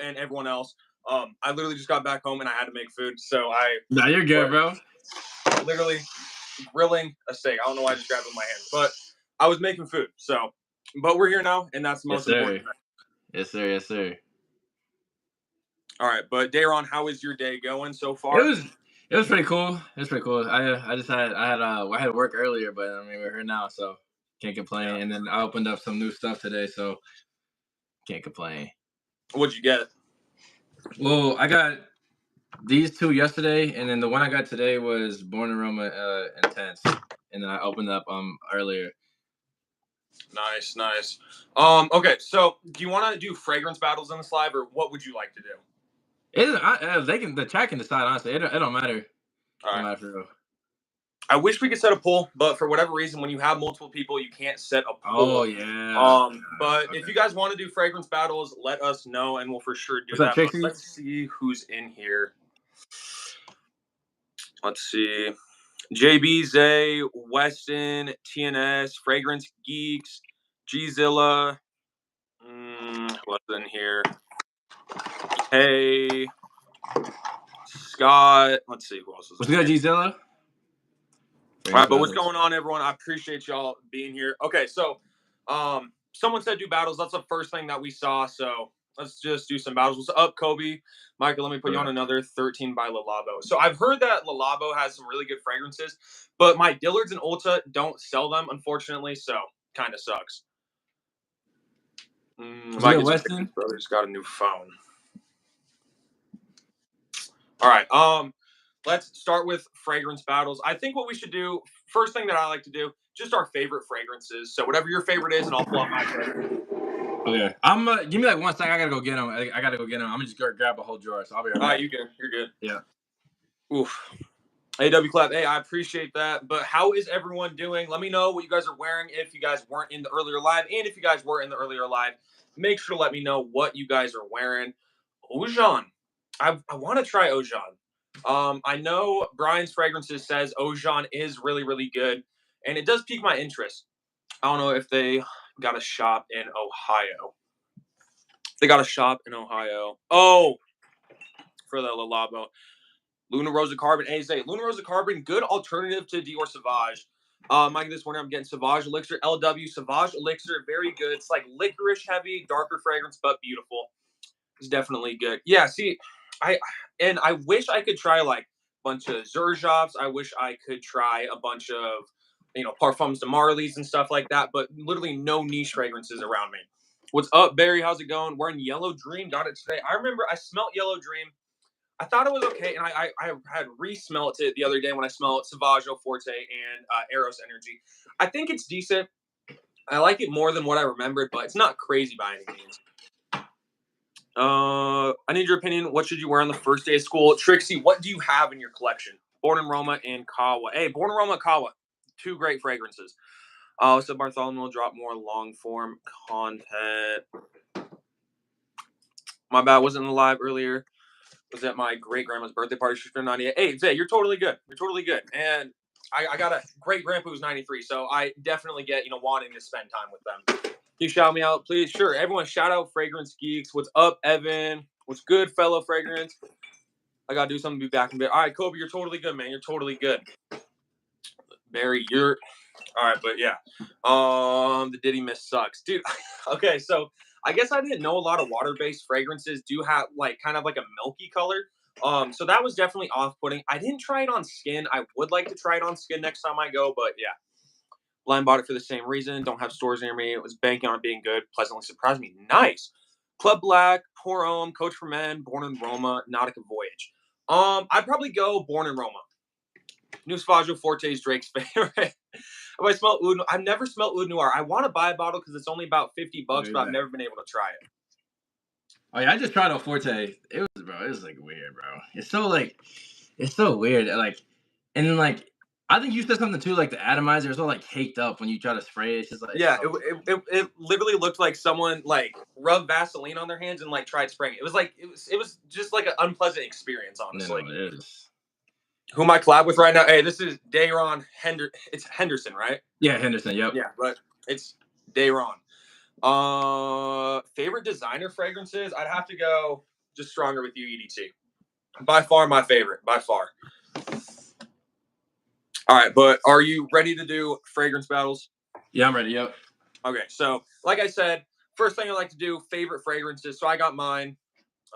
and everyone else. I literally just got back home and I had to make food, so No, you're good, bro. Literally grilling a steak. I don't know why I just grabbed it in my hand, but I was making food. So, but we're here now, and that's the most important thing. Yes, sir. Yes, sir. All right, but Daron, how is your day going so far? It was pretty cool. It was pretty cool. I had work earlier, but I mean we're here now, so can't complain. Yeah. And then I opened up some new stuff today, so can't complain. What'd you get? Well, I got these two yesterday, and then the one I got today was Born Aroma Intense, and then I opened up earlier. Nice. Okay, so do you want to do fragrance battles in this live, or what would you like to do? The chat can decide, honestly. It don't matter. All right. Don't matter for real. I wish we could set a poll, but for whatever reason, when you have multiple people, you can't set a poll. Oh yeah. But okay. If you guys want to do fragrance battles, let us know, and we'll for sure do that. But let's see who's in here. Let's see. JB, Zay, Weston, TNS, Fragrance Geeks, Gzilla. What's in here? Hey, Scott. Let's see who else is. What's good, Gzilla? All right, but what's going on, everyone? I appreciate y'all being here. Okay, so someone said do battles. That's the first thing that we saw. So let's just do some battles. What's up, Kobe? Michael, let me put you on another 13 by Le Labo. So I've heard that Le Labo has some really good fragrances, but my Dillards and Ulta don't sell them, unfortunately. So kind of sucks. Weston brother's got a new phone. All right. Let's start with fragrance battles. I think what we should do, first thing that I like to do, just our favorite fragrances. So whatever your favorite is, and I'll pull out my favorite. Okay. Give me like 1 second. I gotta go get them. I gotta go get them. I'm gonna just go grab a whole drawer. So I'll be right back. All right, you're good. Yeah. Oof. AW Clap. Hey, I appreciate that. But how is everyone doing? Let me know what you guys are wearing if you guys weren't in the earlier live. And if you guys were in the earlier live, make sure to let me know what you guys are wearing. Ojan. I want to try Ojan. I know Brian's Fragrances says Ojan is really, really good. And it does pique my interest. I don't know if they got a shop in Ohio. They got a shop in Ohio. Oh, for the Le Labo. Luna Rosa Carbon. Hey, say Luna Rosa Carbon, good alternative to Dior Sauvage. Mike, this morning I'm getting Sauvage Elixir LW. Sauvage Elixir, very good. It's like licorice heavy, darker fragrance, but beautiful. It's definitely good. Yeah, see, I wish I could try like a bunch of Zerjovs. I wish I could try a bunch of, Parfums de Marlies and stuff like that, but literally no niche fragrances around me. What's up, Barry? How's it going? Wearing Yellow Dream. Got it today. I remember I smelled Yellow Dream. I thought it was okay, and I had re-smelled it the other day when I smelled Sauvage Forte and Eros Energy. I think it's decent. I like it more than what I remembered, but it's not crazy by any means. I need your opinion. What should you wear on the first day of school? Trixie, what do you have in your collection? Born in Roma and Kawa. Hey, Born in Roma and Kawa. Two great fragrances. So Bartholomew will drop more long-form content. My bad, wasn't in the live earlier. Was at my great-grandma's birthday party. She's 98. Hey, Zay, you're totally good. And I got a great-grandpa who's 93, so I definitely get, wanting to spend time with them. Can you shout me out, please? Sure. Everyone, shout out Fragrance Geeks. What's up, Evan? What's good, fellow fragrance? I got to do something to be back in a bit. All right, Kobe, you're totally good, man. You're totally good. Barry, you're... All right, but yeah. The Diddy Miss sucks. Dude, okay, so I guess I didn't know a lot of water-based fragrances do have, kind of like a milky color. So that was definitely off-putting. I didn't try it on skin. I would like to try it on skin next time I go, but yeah. Blind bought it for the same reason. Don't have stores near me. It was banking on it being good. Pleasantly surprised me. Nice. Club Black, Pour Homme, Coach for Men, Born in Roma, Nautica Voyage. I'd probably go Born in Roma. New Sauvage Forte is Drake's favorite. If I smell Oud, I've never smelled Oud Noir. I want to buy a bottle because it's only about $50, but I've never been able to try it. Oh yeah, I just tried a Forte. It was like weird, bro. It's so weird. And then I think you said something too, like the atomizer is all caked up when you try to spray it. It's just it literally looked like someone rubbed Vaseline on their hands and tried spraying it. It was just like an unpleasant experience, honestly. No, it is. Who am I collab with right now? Hey, this is Daron It's Henderson, right? Yeah, Henderson. Yep. Yeah, but it's Daron. Favorite designer fragrances? I'd have to go. just Stronger With You EDT. By far my favorite, by far. All right, but are you ready to do fragrance battles? Yeah, I'm ready. Yep. Okay, so like I said, first thing I like to do, favorite fragrances. So I got mine.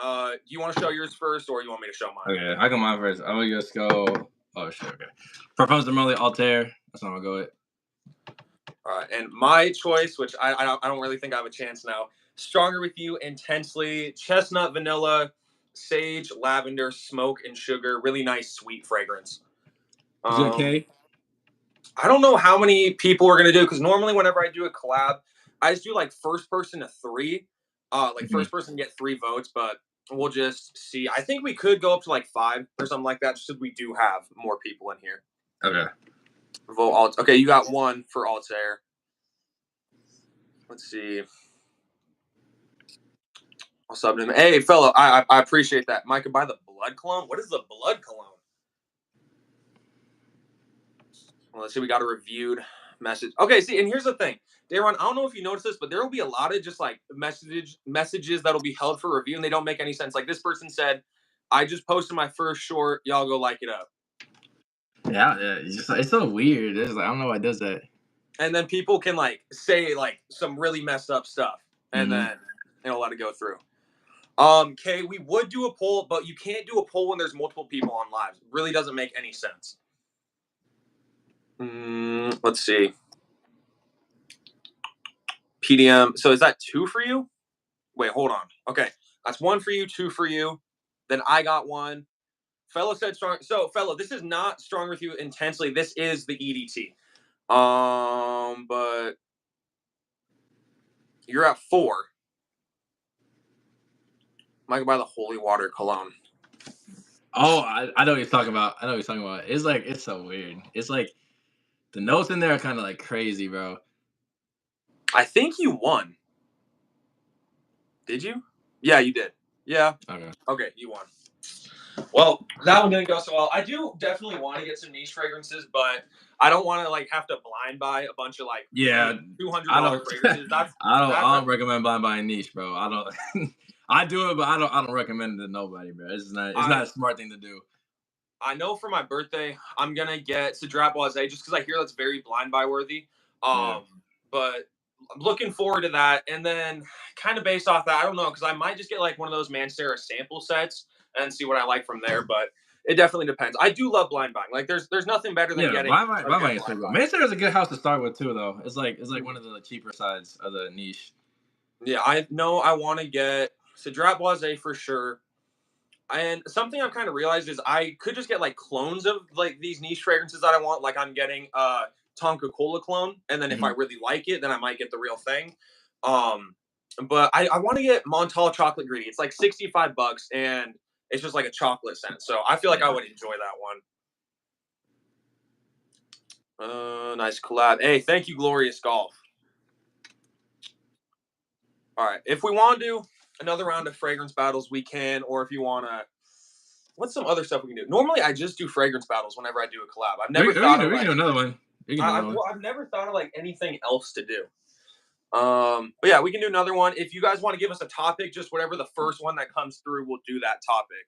Do you want to show yours first, or you want me to show mine? Okay, I got mine first. I'm gonna just go. Oh shit. Okay. Parfums de Marly Altair. That's what I'm gonna go with. All right, and my choice, which I don't really think I have a chance now. Stronger With You, Intensely, chestnut, vanilla, sage, lavender, smoke, and sugar. Really nice, sweet fragrance. Is it okay? I don't know how many people are gonna do because normally whenever I do a collab, I just do like first person to 3. Like first person get 3 votes, but we'll just see. I think we could go up to like 5 or something like that, just so we do have more people in here. Okay. Vote alt. Okay, you got 1 for Altair. Let's see. I'll sub him. Hey, fellow, I appreciate that. Mike, buy the blood cologne. What is the blood cologne? Well, let's see. We got a reviewed message. Okay, see, and here's the thing, Daron. I don't know if you noticed this, but there will be a lot of just like messages that'll be held for review, and they don't make any sense. Like this person said, "I just posted my first short. Y'all go like it up." Yeah, it's so weird. It's like I don't know why it does that. And then people can like say like some really messed up stuff, and then it'll let it go through. Kay, we would do a poll, but you can't do a poll when there's multiple people on live. It really doesn't make any sense. Let's see. PDM. So is that 2 for you? Wait, hold on. Okay, that's 1 for you, 2 for you. Then I got 1. Fellow said strong. So, fellow, this is not Stronger With You Intensely. This is the EDT. But you're at 4. Might buy the Holy Water cologne. Oh, I know what you're talking about. I know what you're talking about. It's like it's so weird. It's like the notes in there are kind of like crazy, bro. I think you won. Did you? Yeah, you did. Yeah. Okay, you won. Well, that one didn't go so well. I do definitely want to get some niche fragrances, but I don't want to like have to blind buy a bunch of like $200 fragrances. I don't recommend buying niche, bro. I don't. I do it, but I don't recommend it to nobody, bro. It's not a smart thing to do. I know for my birthday, I'm gonna get Cedrat Boise just because I hear that's very blind buy worthy. But I'm looking forward to that, and then kind of based off that, I don't know because I might just get like one of those Mancera sample sets and see what I like from there. But it definitely depends. I do love blind buying. Like there's nothing better than getting. Blind buying is so good. Mancera is a good house to start with too, though. It's like one of the cheaper sides of the niche. Yeah, I know. I want to get Cedrat Boise for sure. And something I've kind of realized is I could just get like clones of like these niche fragrances that I want. Like I'm getting Tonka Cola clone, and then if I really like it, then I might get the real thing. But I want to get Montal Chocolate Greedy. It's like $65, and it's just like a chocolate scent. So I feel like I would enjoy that one. Nice collab. Hey, thank you, Glorious Golf. All right, if we want to do another round of fragrance battles, we can. Or if you want to, what's some other stuff we can do? Normally, I just do fragrance battles whenever I do a collab. I've never thought of we can do another one. I've never thought of like anything else to do. But yeah, we can do another one. If you guys want to give us a topic, just whatever the first one that comes through, we'll do that topic.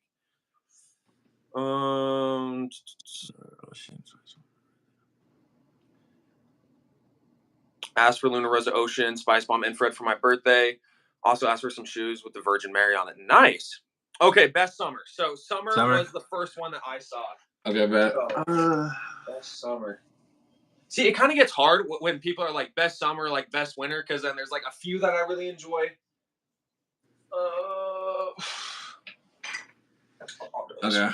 Asked for Luna Rosa Ocean, Spice Bomb Infrared for my birthday. Also asked for some shoes with the Virgin Mary on it. Nice. Okay, best summer. So summer was the first one that I saw. Okay, bet. Best summer. See, it kind of gets hard when people are like best summer, like best winter, because then there's like a few that I really enjoy. Okay.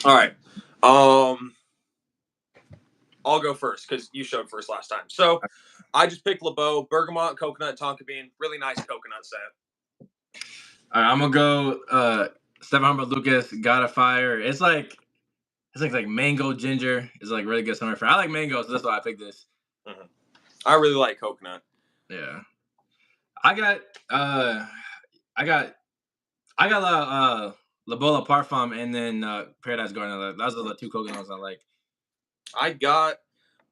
All right. I'll go first because you showed first last time. So I just picked LeBeau, bergamot, coconut, tonka bean. Really nice coconut set. All right, I'm gonna go. Stephen Humber Lucas, God of Fire. It's like mango ginger. It's like really good summer fruit. I like mango, so that's why I picked this. I really like coconut. Yeah. I got La Bola Parfum and then Paradise Garden. Those are the 2 coconuts I like. I got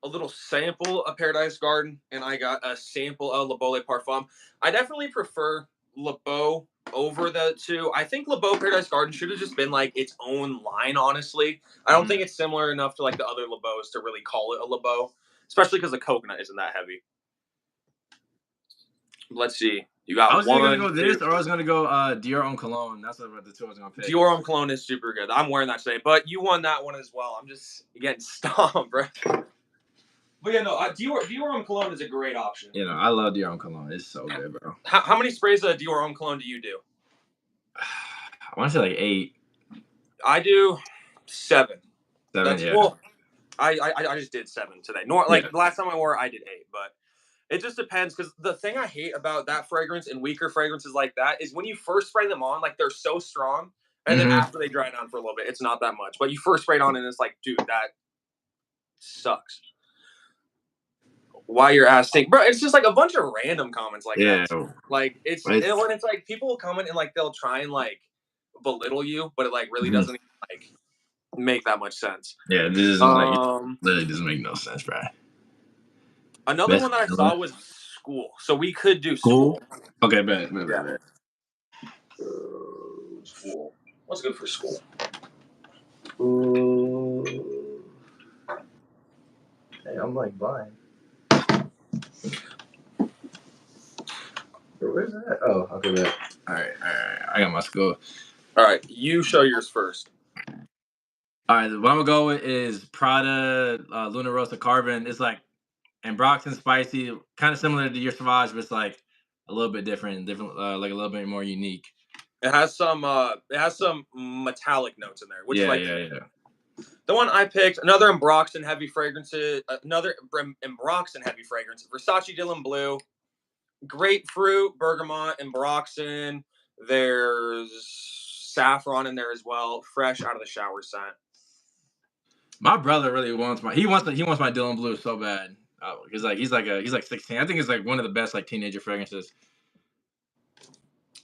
a little sample of Paradise Garden, and I got a sample of La Bola Parfum. I definitely prefer LeBeau over the two. I think Le Beau Paradise Garden should have just been like its own line, honestly. I don't think it's similar enough to like the other Le Beaus to really call it a Le Beau, especially because the coconut isn't that heavy. Let's see. You got I was either gonna one, go two. this or I was gonna go Dior on Cologne. That's what the two I was gonna pick. Dior Homme Cologne is super good. I'm wearing that today, but you won that one as well. I'm just getting stomped, bro. But yeah, no, Dior Homme Cologne is a great option. You know, I love Dior on Cologne. It's so good, bro. How many sprays of Dior Homme Cologne do you do? I want to say like 8. I do 7. 7, That's yeah. well, I just did 7 today. Like the last time I wore, I did 8, but it just depends because the thing I hate about that fragrance and weaker fragrances like that is when you first spray them on, like they're so strong, and then after they dry down for a little bit, it's not that much. But you first spray it on, and it's like, dude, that sucks. Why your ass stink, bro? It's just like a bunch of random comments like that. Like when it's like people will comment and like they'll try and like belittle you, but it like really doesn't like make that much sense. Yeah, this is like literally doesn't make no sense, bro. Another one that I saw was School, so we could do School. Okay, bet. School. What's good for School? Hey, I'm like blind. Where's that? Oh, okay, bet. All right. I got my School. All right, you show yours first. All right, what I'm gonna go with is Prada Luna Rosa Carbon. It's like Ambroxan spicy, kind of similar to your Sauvage, but it's like a little bit different, like a little bit more unique. It has some metallic notes in there, which is like yeah. The one I picked, another Ambroxan heavy fragrance, Versace Dylan Blue, grapefruit, bergamot, Ambroxan. There's saffron in there as well, fresh out of the shower scent. My brother really wants my Dylan Blue so bad. He's like 16. I think it's like one of the best like teenager fragrances.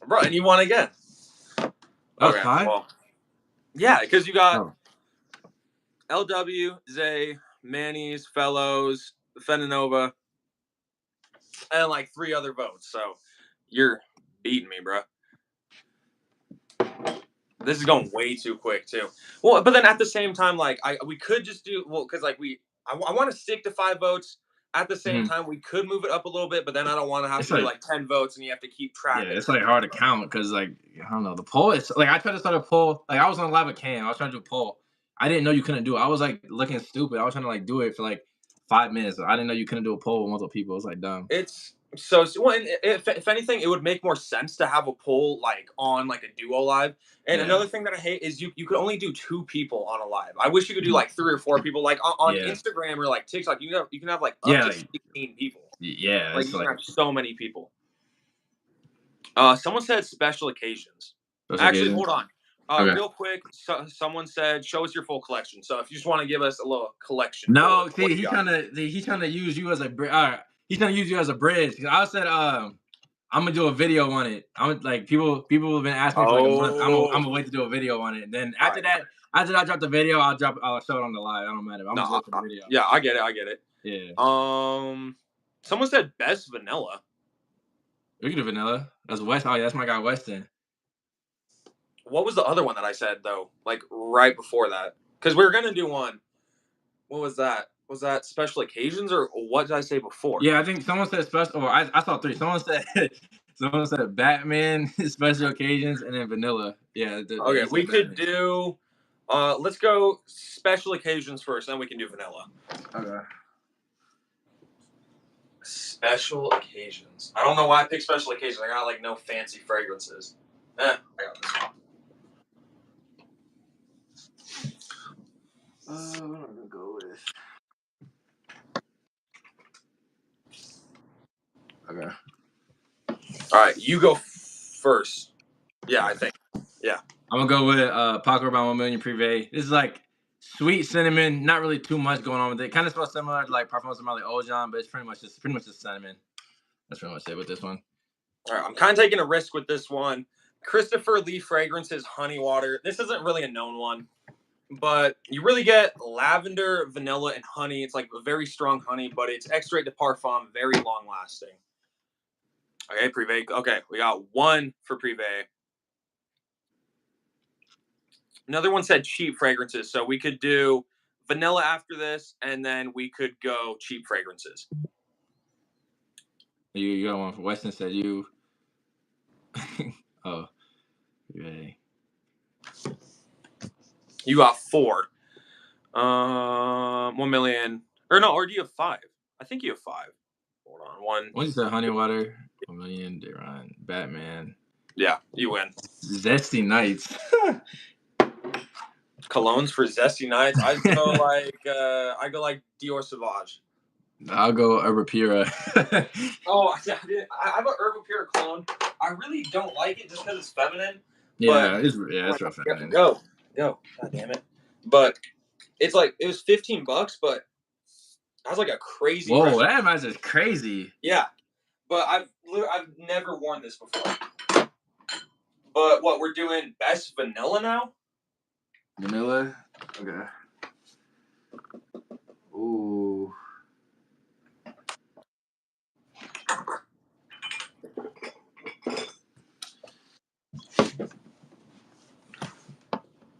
Bro, and you won again. Okay, 5? Well, yeah, because you got LW, Zay, Manny's, Fellows, Fenanova, and like 3 other votes. So you're beating me, bro. This is going way too quick too. Well, but then at the same time, like we could just do because like I want to stick to 5 votes. At the same time, we could move it up a little bit, but then I don't want to have to do like 10 votes and you have to keep track. Yeah, it's like hard to count because like I don't know the poll. It's like I tried to start a poll. Like I was on live with Cam. I was trying to do a poll. I didn't know you couldn't do it. I was like looking stupid. I was trying to like do it for like 5 minutes. I didn't know you couldn't do a poll with multiple people. It was like dumb. It's so well, if anything, it would make more sense to have a poll like on like a duo live. And another thing that I hate is you could only do 2 people on a live. I wish you could do like 3 or 4 people. Like on Instagram or like TikTok, you can have like up to 16 people. Yeah, like you can have so many people. Someone said special occasions. Actually, hold on. Real quick, someone said, "Show us your full collection." So, if you just want to give us a little collection. No, see, he's trying to use you as a he's trying to use you as a bridge. I said, I'm gonna do a video on it. I'm like people have been asking me for like a month. I'm gonna wait to do a video on it. And then after that, after I drop the video, I'll show it on the live. I don't matter. I'm gonna wait for the video. Yeah, I get it. Yeah. Someone said best vanilla. We can do vanilla. That's West. Oh, yeah, that's my guy Weston. What was the other one that I said though? Like right before that, because we were gonna do one. What was that? Was that special occasions or what did I say before? Yeah, I think someone said special. Or I saw 3. Someone said Batman, special occasions, and then vanilla. Yeah. Okay, we could do. Let's go special occasions first, then we can do vanilla. Okay. Special occasions. I don't know why I picked special occasions. I got like no fancy fragrances. I got this one. What am I gonna go with? Okay. All right, you go first. Yeah, I think. Yeah. I'm gonna go with Paco Rabanne 1 Million Privé. This is like sweet cinnamon, not really too much going on with it. Kind of smells similar to like Parfums de Marly Ojan, but it's pretty much just cinnamon. That's pretty much it with this one. All right, I'm kind of taking a risk with this one. Christopher Lee Fragrances Honey Water. This isn't really a known one, but you really get lavender, vanilla, and honey. It's like a very strong honey, but it's extrait de parfum, very long lasting. Okay, Privé. Okay, we got one for Privé. Another one said cheap fragrances, so we could do vanilla after this, and then we could go cheap fragrances. You got one for Weston said you. Oh, yeah. You got 4. 1 million. Or no, or do you have 5? I think you have 5. Hold on. One. What is that? Honey Water, 1 million, Daron, Batman. Yeah, you win. Zesty Nights. Colognes for zesty nights. I go like Dior Sauvage. I'll go Herbapira. Oh, I have a Herbapira cologne. I really don't like it just because it's feminine. Yeah, But it's real feminine. go. God damn it. But it's like it was $15, but I was like a crazy. Whoa, that match is crazy. Yeah, but I've never worn this before. But what we're doing best vanilla now? Vanilla. Okay. Ooh.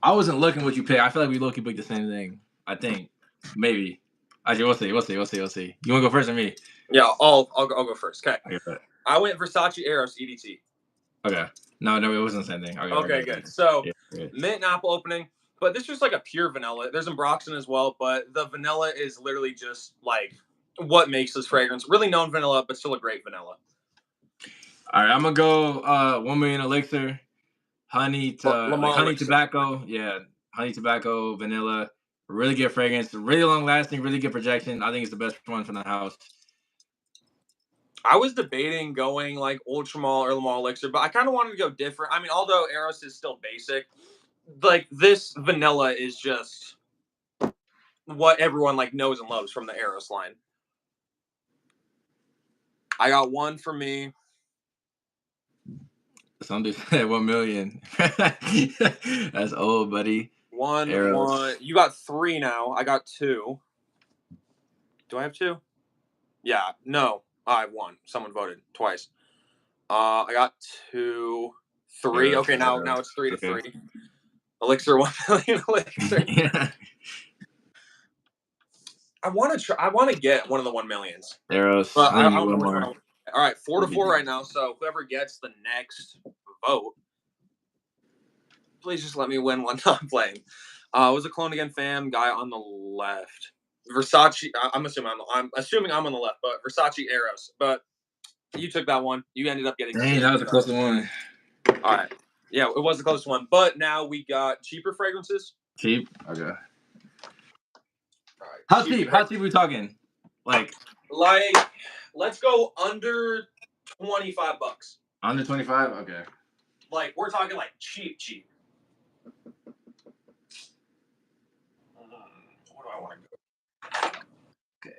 I wasn't looking what you picked. I feel like we low-key picked the same thing. I think maybe. Actually, we'll see. You want to go first or me? Yeah, I'll go first. Okay. Okay. I went Versace Eros EDT. Okay. No, it wasn't the same thing. Okay, good. So yeah. mint and apple opening, but this is just like a pure vanilla. There's Ambroxan as well, but the vanilla is literally just like what makes this fragrance. Really known vanilla, but still a great vanilla. All right, I'm gonna go 1 million elixir, honey tobacco. Yeah, honey tobacco, vanilla. Really good fragrance, really long lasting, really good projection. I think it's the best one from the house. I was debating going like Ultramall or Lamal Elixir, but I kind of wanted to go different. I mean, although Eros is still basic, like this vanilla is just what everyone like knows and loves from the Eros line. I got one for me. Some dude said 1 million. That's old, buddy. One. You got 3 now. I got 2. Do I have 2? Yeah. No. I have 1. Someone voted twice. I got 2, 3. Okay, now it's 3 to 3. Elixir 1 million elixir. Yeah. I want to get one of the 1 millions. Eros. But I don't know one which more. one. All right, 4 to 4 right now. So whoever gets the next vote, please just let me win one time playing. Was a Cologne again fam guy on the left. Versace. I'm assuming I'm on the left, but Versace Eros. But you took that one. You ended up getting. Dang, that was the closest one. All right. Yeah, it was the closest one. But now we got cheaper fragrances. Cheap. Okay. All right. How cheap? How cheap are we talking? Like, let's go under $25. Under 25? Okay. Like we're talking like cheap. What do I want to go? Okay.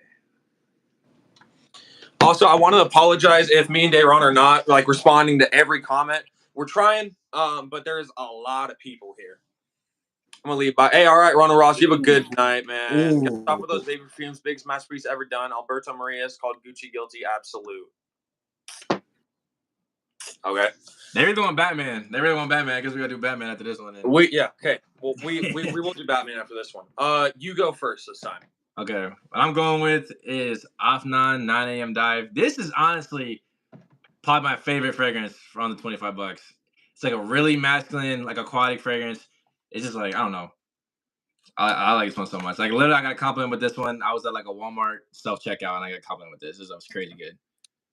Also, I want to apologize if me and Daron are not like responding to every comment. We're trying, but there's a lot of people here. I'm gonna leave by. Hey, all right, Ronald Ross, you have a good night, man. Get off of those baby perfumes, biggest masterpiece ever done. Alberto Marias called Gucci Guilty Absolute. Okay. They really want Batman. I guess we gotta do Batman after this one. Then. Okay. Well, we will do Batman after this one. You go first this time. Okay. What I'm going with is Afnan 9 a.m. Dive. This is honestly probably my favorite fragrance from the $25. It's like a really masculine, like aquatic fragrance. It's just like, I don't know. I like this one so much. Like literally, I got a compliment with this one. I was at like a Walmart self-checkout and I got a compliment with this. This was crazy good.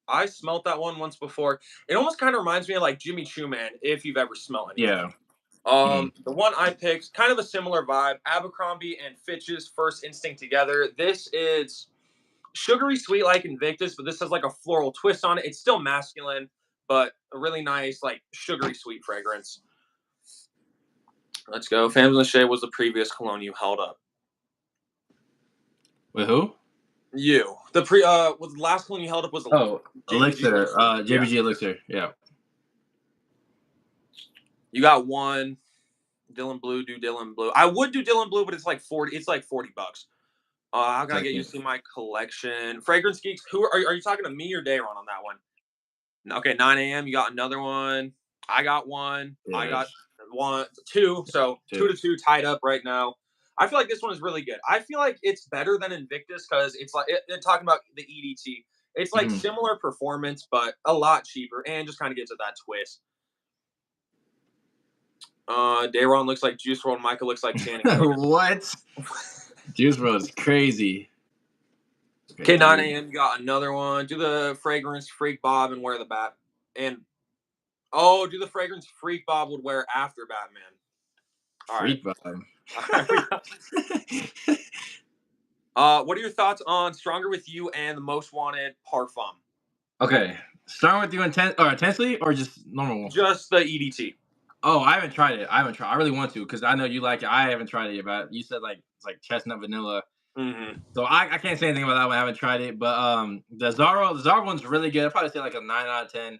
I smelt that one once before. It almost kind of reminds me of like Jimmy Choo Man, if you've ever smelled it. Yeah. The one I picked, kind of a similar vibe. Abercrombie and Fitch's First Instinct together. This is sugary sweet like Invictus, but this has like a floral twist on it. It's still masculine, but a really nice like sugary sweet fragrance. Let's go. Femmes Lachey was the previous cologne you held up. With who? You. The last cologne you held up was Elixir. JBG Elixir. Yeah. You got one. Dylan Blue, do Dylan Blue. I would do Dylan Blue, but it's like 40. It's like $40. How can I get you to see my collection? Fragrance Geeks. Who are you talking to me or Daron on that one? Okay, 9 a.m. You got another one. I got one. I Yeah, got one, two. So two too. to two tied up right now. I feel like this one is really good. I feel like it's better than Invictus because it's like talking about the EDT. It's like Mhm. similar performance, but a lot cheaper, and just kind of gives it that twist. Daron looks like Juice WRLD. Michael looks like Channing Tatum. What? Juice WRLD is crazy. Okay, Okay, 9 dude. a.m. You got another one. Do the fragrance freak Bob and wear the bat. And oh, do the fragrance freak Bob would wear after Batman. All right. Freak vibe. All right. What are your thoughts on Stronger with You and the Most Wanted Parfum? Okay, starting with you intensely or just normal? Just the EDT. Oh, I haven't tried it. I haven't tried. I really want to because I know you like it. I haven't tried it yet, but you said like it's like chestnut vanilla. Mm-hmm. So I can't say anything about that one. I haven't tried it, but the Zara one's really good. I'd probably say like a 9 out of 10.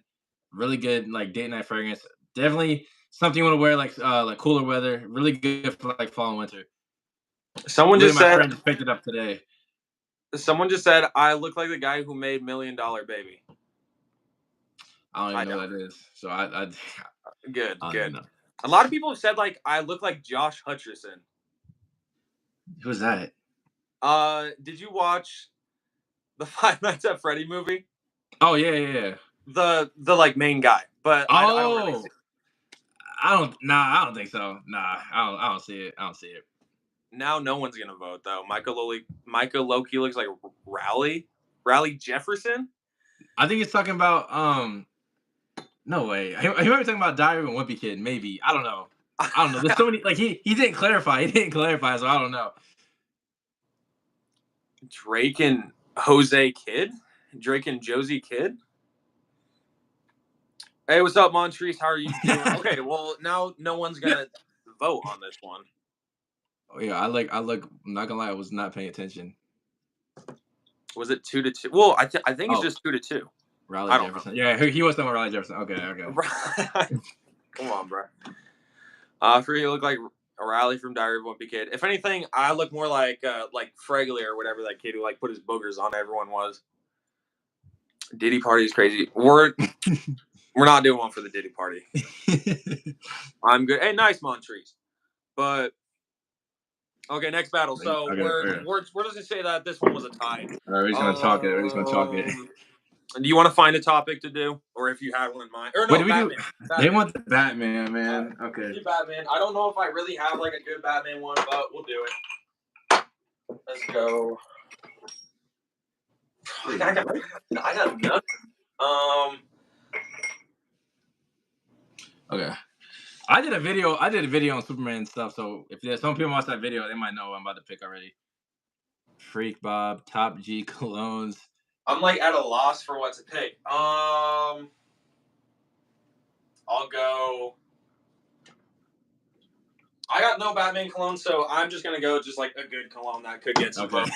Really good like date night fragrance. Definitely something you want to wear like cooler weather. Really good for like fall and winter. Someone Literally, just my said. friend just picked it up today. Someone just said I look like the guy who made $1 Million Baby. I don't I even know don't. what that is. So I Good, I don't even good. know. A lot of people have said like I look like Josh Hutcherson. Who's that? Did you watch the Five Nights at Freddy movie? Oh yeah. The like main guy, but I don't really see. Oh, I don't. Nah, I don't think so. Nah, I don't see it. I don't see it. Now no one's gonna vote though. Michael Loki looks like Raleigh Jefferson. I think it's talking about no way. He might be talking about Diary of a Wimpy Kid. Maybe I don't know. I don't know. There's so many. Like he didn't clarify. He didn't clarify, so I don't know. Drake and Jose Kidd. Drake and Josie Kidd. Hey, what's up, Montrese? How are you doing? Okay, well now no one's gonna vote on this one. Oh yeah, I look. I'm not gonna lie. I was not paying attention. Was it 2-2? Well, I think it's Oh, just 2-2. Riley I don't know. Jefferson. Yeah, he was talking about Riley Jefferson. Okay. Come on, bro. For you look like a Riley from Diary of a Wimpy Kid. If anything, I look more like Fregley or whatever that kid who like put his boogers on everyone was. Diddy party is crazy. We're not doing one for the Diddy party. I'm good. Hey, nice Montrese. But okay, next battle. So Okay. we're just gonna say that this one was a tie. All right, we're just gonna talk it. We're just gonna talk it. Do you want to find a topic to do, or if you had one in mind, or What no, do we do? Batman? They Batman. want the Batman, All right. man. Okay. Do Batman. I don't know if I really have like a good Batman one, but we'll do it. Let's go. I got nothing. Okay. I did a video on Superman and stuff. So if there's some people watch that video, they might know what I'm about to pick already. Freak Bob, Top G colognes. I'm like at a loss for what to pick. I'll go. I got no Batman cologne, so I'm just gonna go just like a good cologne that could get some votes.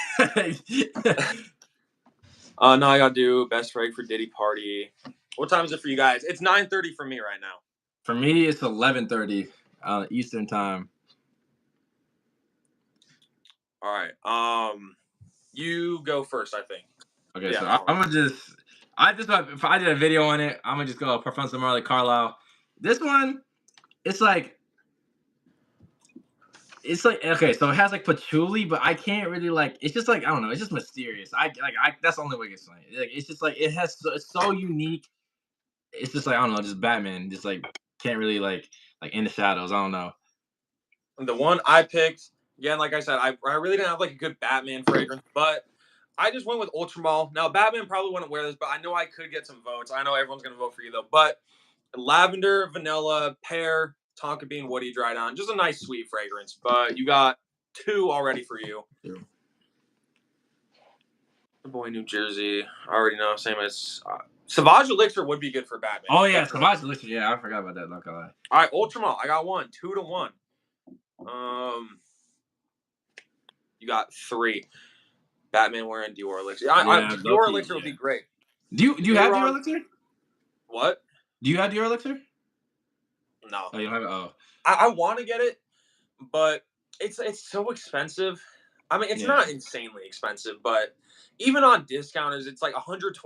No, I gotta do best frag for Diddy party. What time is it for you guys? It's 9:30 for me right now. For me, it's 11:30 Eastern time. All right. You go first, I think. Okay, Yeah, so no. I'm gonna just if I did a video on it, I'm gonna just go Professor Marley Carlisle. This one, it's like okay, so it has like patchouli, but I can't really like. It's just like I don't know. It's just mysterious. I that's the only way I can explain it. Like it's just like it's so unique. It's just like I don't know, just Batman, just like can't really like in the shadows. I don't know. The one I picked, again, like I said, I really didn't have like a good Batman fragrance, but I just went with Ultramall. Now, Batman probably wouldn't wear this, but I know I could get some votes. I know everyone's gonna vote for you though. But lavender, vanilla, pear, tonka bean, woody, dried on, just a nice sweet fragrance. But you got two already for you. Yeah. The boy, New Jersey. I already know. Same as Savage Elixir would be good for Batman. Oh yeah, Savage Elixir. Yeah, I forgot about that. Not gonna lie. All right, Ultramall. I got one, 2-1. You got three. Batman wearing Dior Elixir. Dior Elixir would be great. Do you have Dior Elixir? What? Do you have Dior Elixir? No. Oh, you don't have it? Oh. I want to get it, but it's so expensive. I mean, it's not insanely expensive, but even on discounters, it's like $120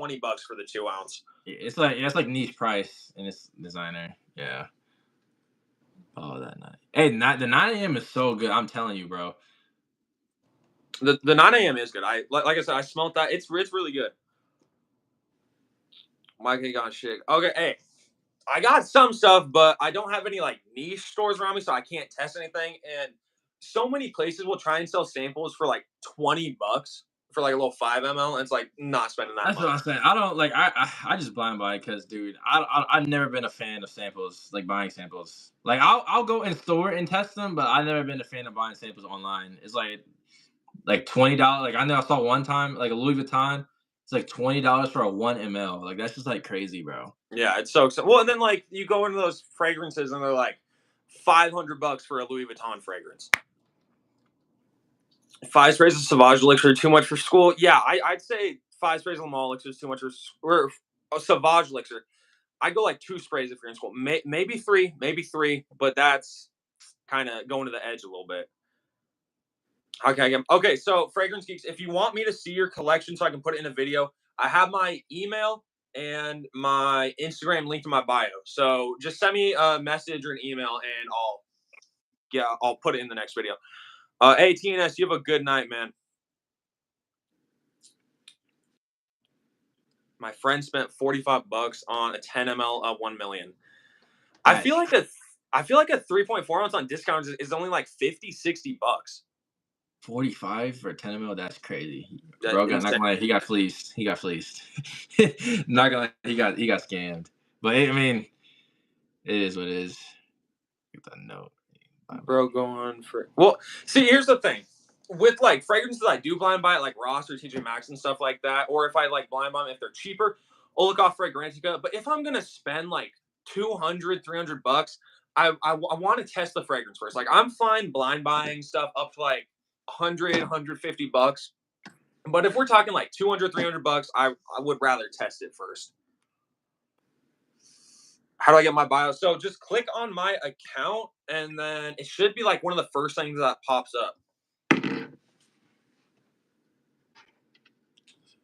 for the 2 ounce. It's like niche price and it's designer. Yeah. Oh, that night. Hey, the 9 a.m. is so good. I'm telling you, bro. The 9 a.m. is good. Like I said, I smelt that. It's really good. Mike ain't got shit. Okay, hey, I got some stuff, but I don't have any like niche stores around me, so I can't test anything. And so many places will try and sell samples for like $20 for like a little 5 ml. And it's like not spending that That's what much. I'm saying. I don't like. I just blind buy because, dude, I've never been a fan of samples, like buying samples. Like I'll go in store and test them, but I've never been a fan of buying samples online. It's like $20. Like I know I saw one time like a Louis Vuitton. It's like $20 for a 1 ml. Like that's just like crazy, bro. Yeah, it's so expensive. Well, and then like you go into those fragrances and they're like $500 for a Louis Vuitton fragrance. 5 sprays of Sauvage Elixir too much for school. Yeah, I'd say 5 sprays of Mall Elixir is too much or Sauvage Elixir. I go like 2 sprays if you're in school. Maybe three, but that's kind of going to the edge a little bit. Okay. So Fragrance Geeks, if you want me to see your collection so I can put it in a video, I have my email and my Instagram linked to my bio. So just send me a message or an email and I'll put it in the next video. Hey TNS, you have a good night, man. My friend spent $45 on a 10 ml of 1 million. I feel like a 3.4 ounce on discount is only like 50, $60. 45 for 10 ml. That's crazy. That's Bro, not insane. gonna lie, he got fleeced. Not gonna lie, he got scammed. But I mean, it is what it is. Get that note. Bro, going for well. See, here's the thing with like fragrances I do blind buy, like Ross or TJ Maxx and stuff like that, or if I like blind buy them if they're cheaper, I'll look off Fragrantica. But if I'm gonna spend like 200, $300, I want to test the fragrance first. Like I'm fine blind buying stuff up to like 100, $150. But if we're talking like 200, $300, I would rather test it first. How do I get my bio? So just click on my account, and then it should be like one of the first things that pops up.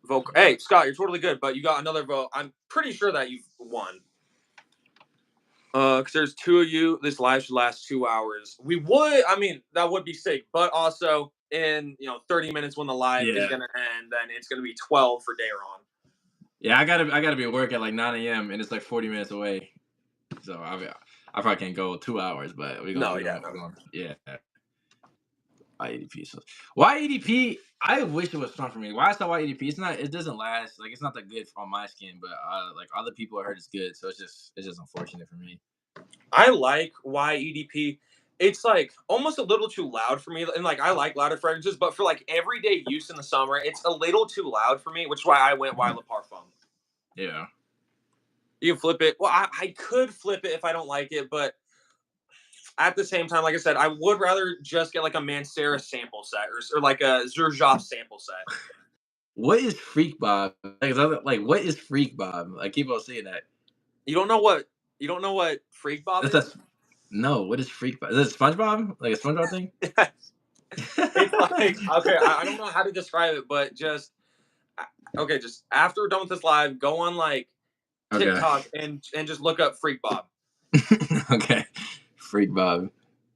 Vote. Hey, Scott, you're totally good, but you got another vote. I'm pretty sure that you've won. Because there's 2 of you. This live should last 2 hours. I mean, that would be sick, but also in 30 minutes when the live is gonna end, then it's gonna be 12 for Daron. Yeah, I gotta be at work at like 9 a.m. and it's like 40 minutes away. So I probably can't go 2 hours, but we're gonna yeah. Why EDP? So why EDP? I wish it was fun for me. Why is that why EDP? It doesn't last. Like it's not that good on my skin, but like other people I heard it's good. So it's just unfortunate for me. I like YEDP. It's like almost a little too loud for me. And like I like louder fragrances, but for like everyday use in the summer, it's a little too loud for me, which is why I went Y Le Parfum. Yeah. You can flip it. Well, I could flip it if I don't like it, but at the same time, like I said, I would rather just get like a Mancera sample set or like a Xerjoff sample set. What is Freak Bob? Like what is Freak Bob? I keep on saying that. You don't know what Freak Bob is? No, what is Freak Bob? Is it SpongeBob? Like a SpongeBob thing? It's like okay, I don't know how to describe it, but just after we're done with this live, go on like TikTok and just look up Freak Bob. Okay. Freak Bob.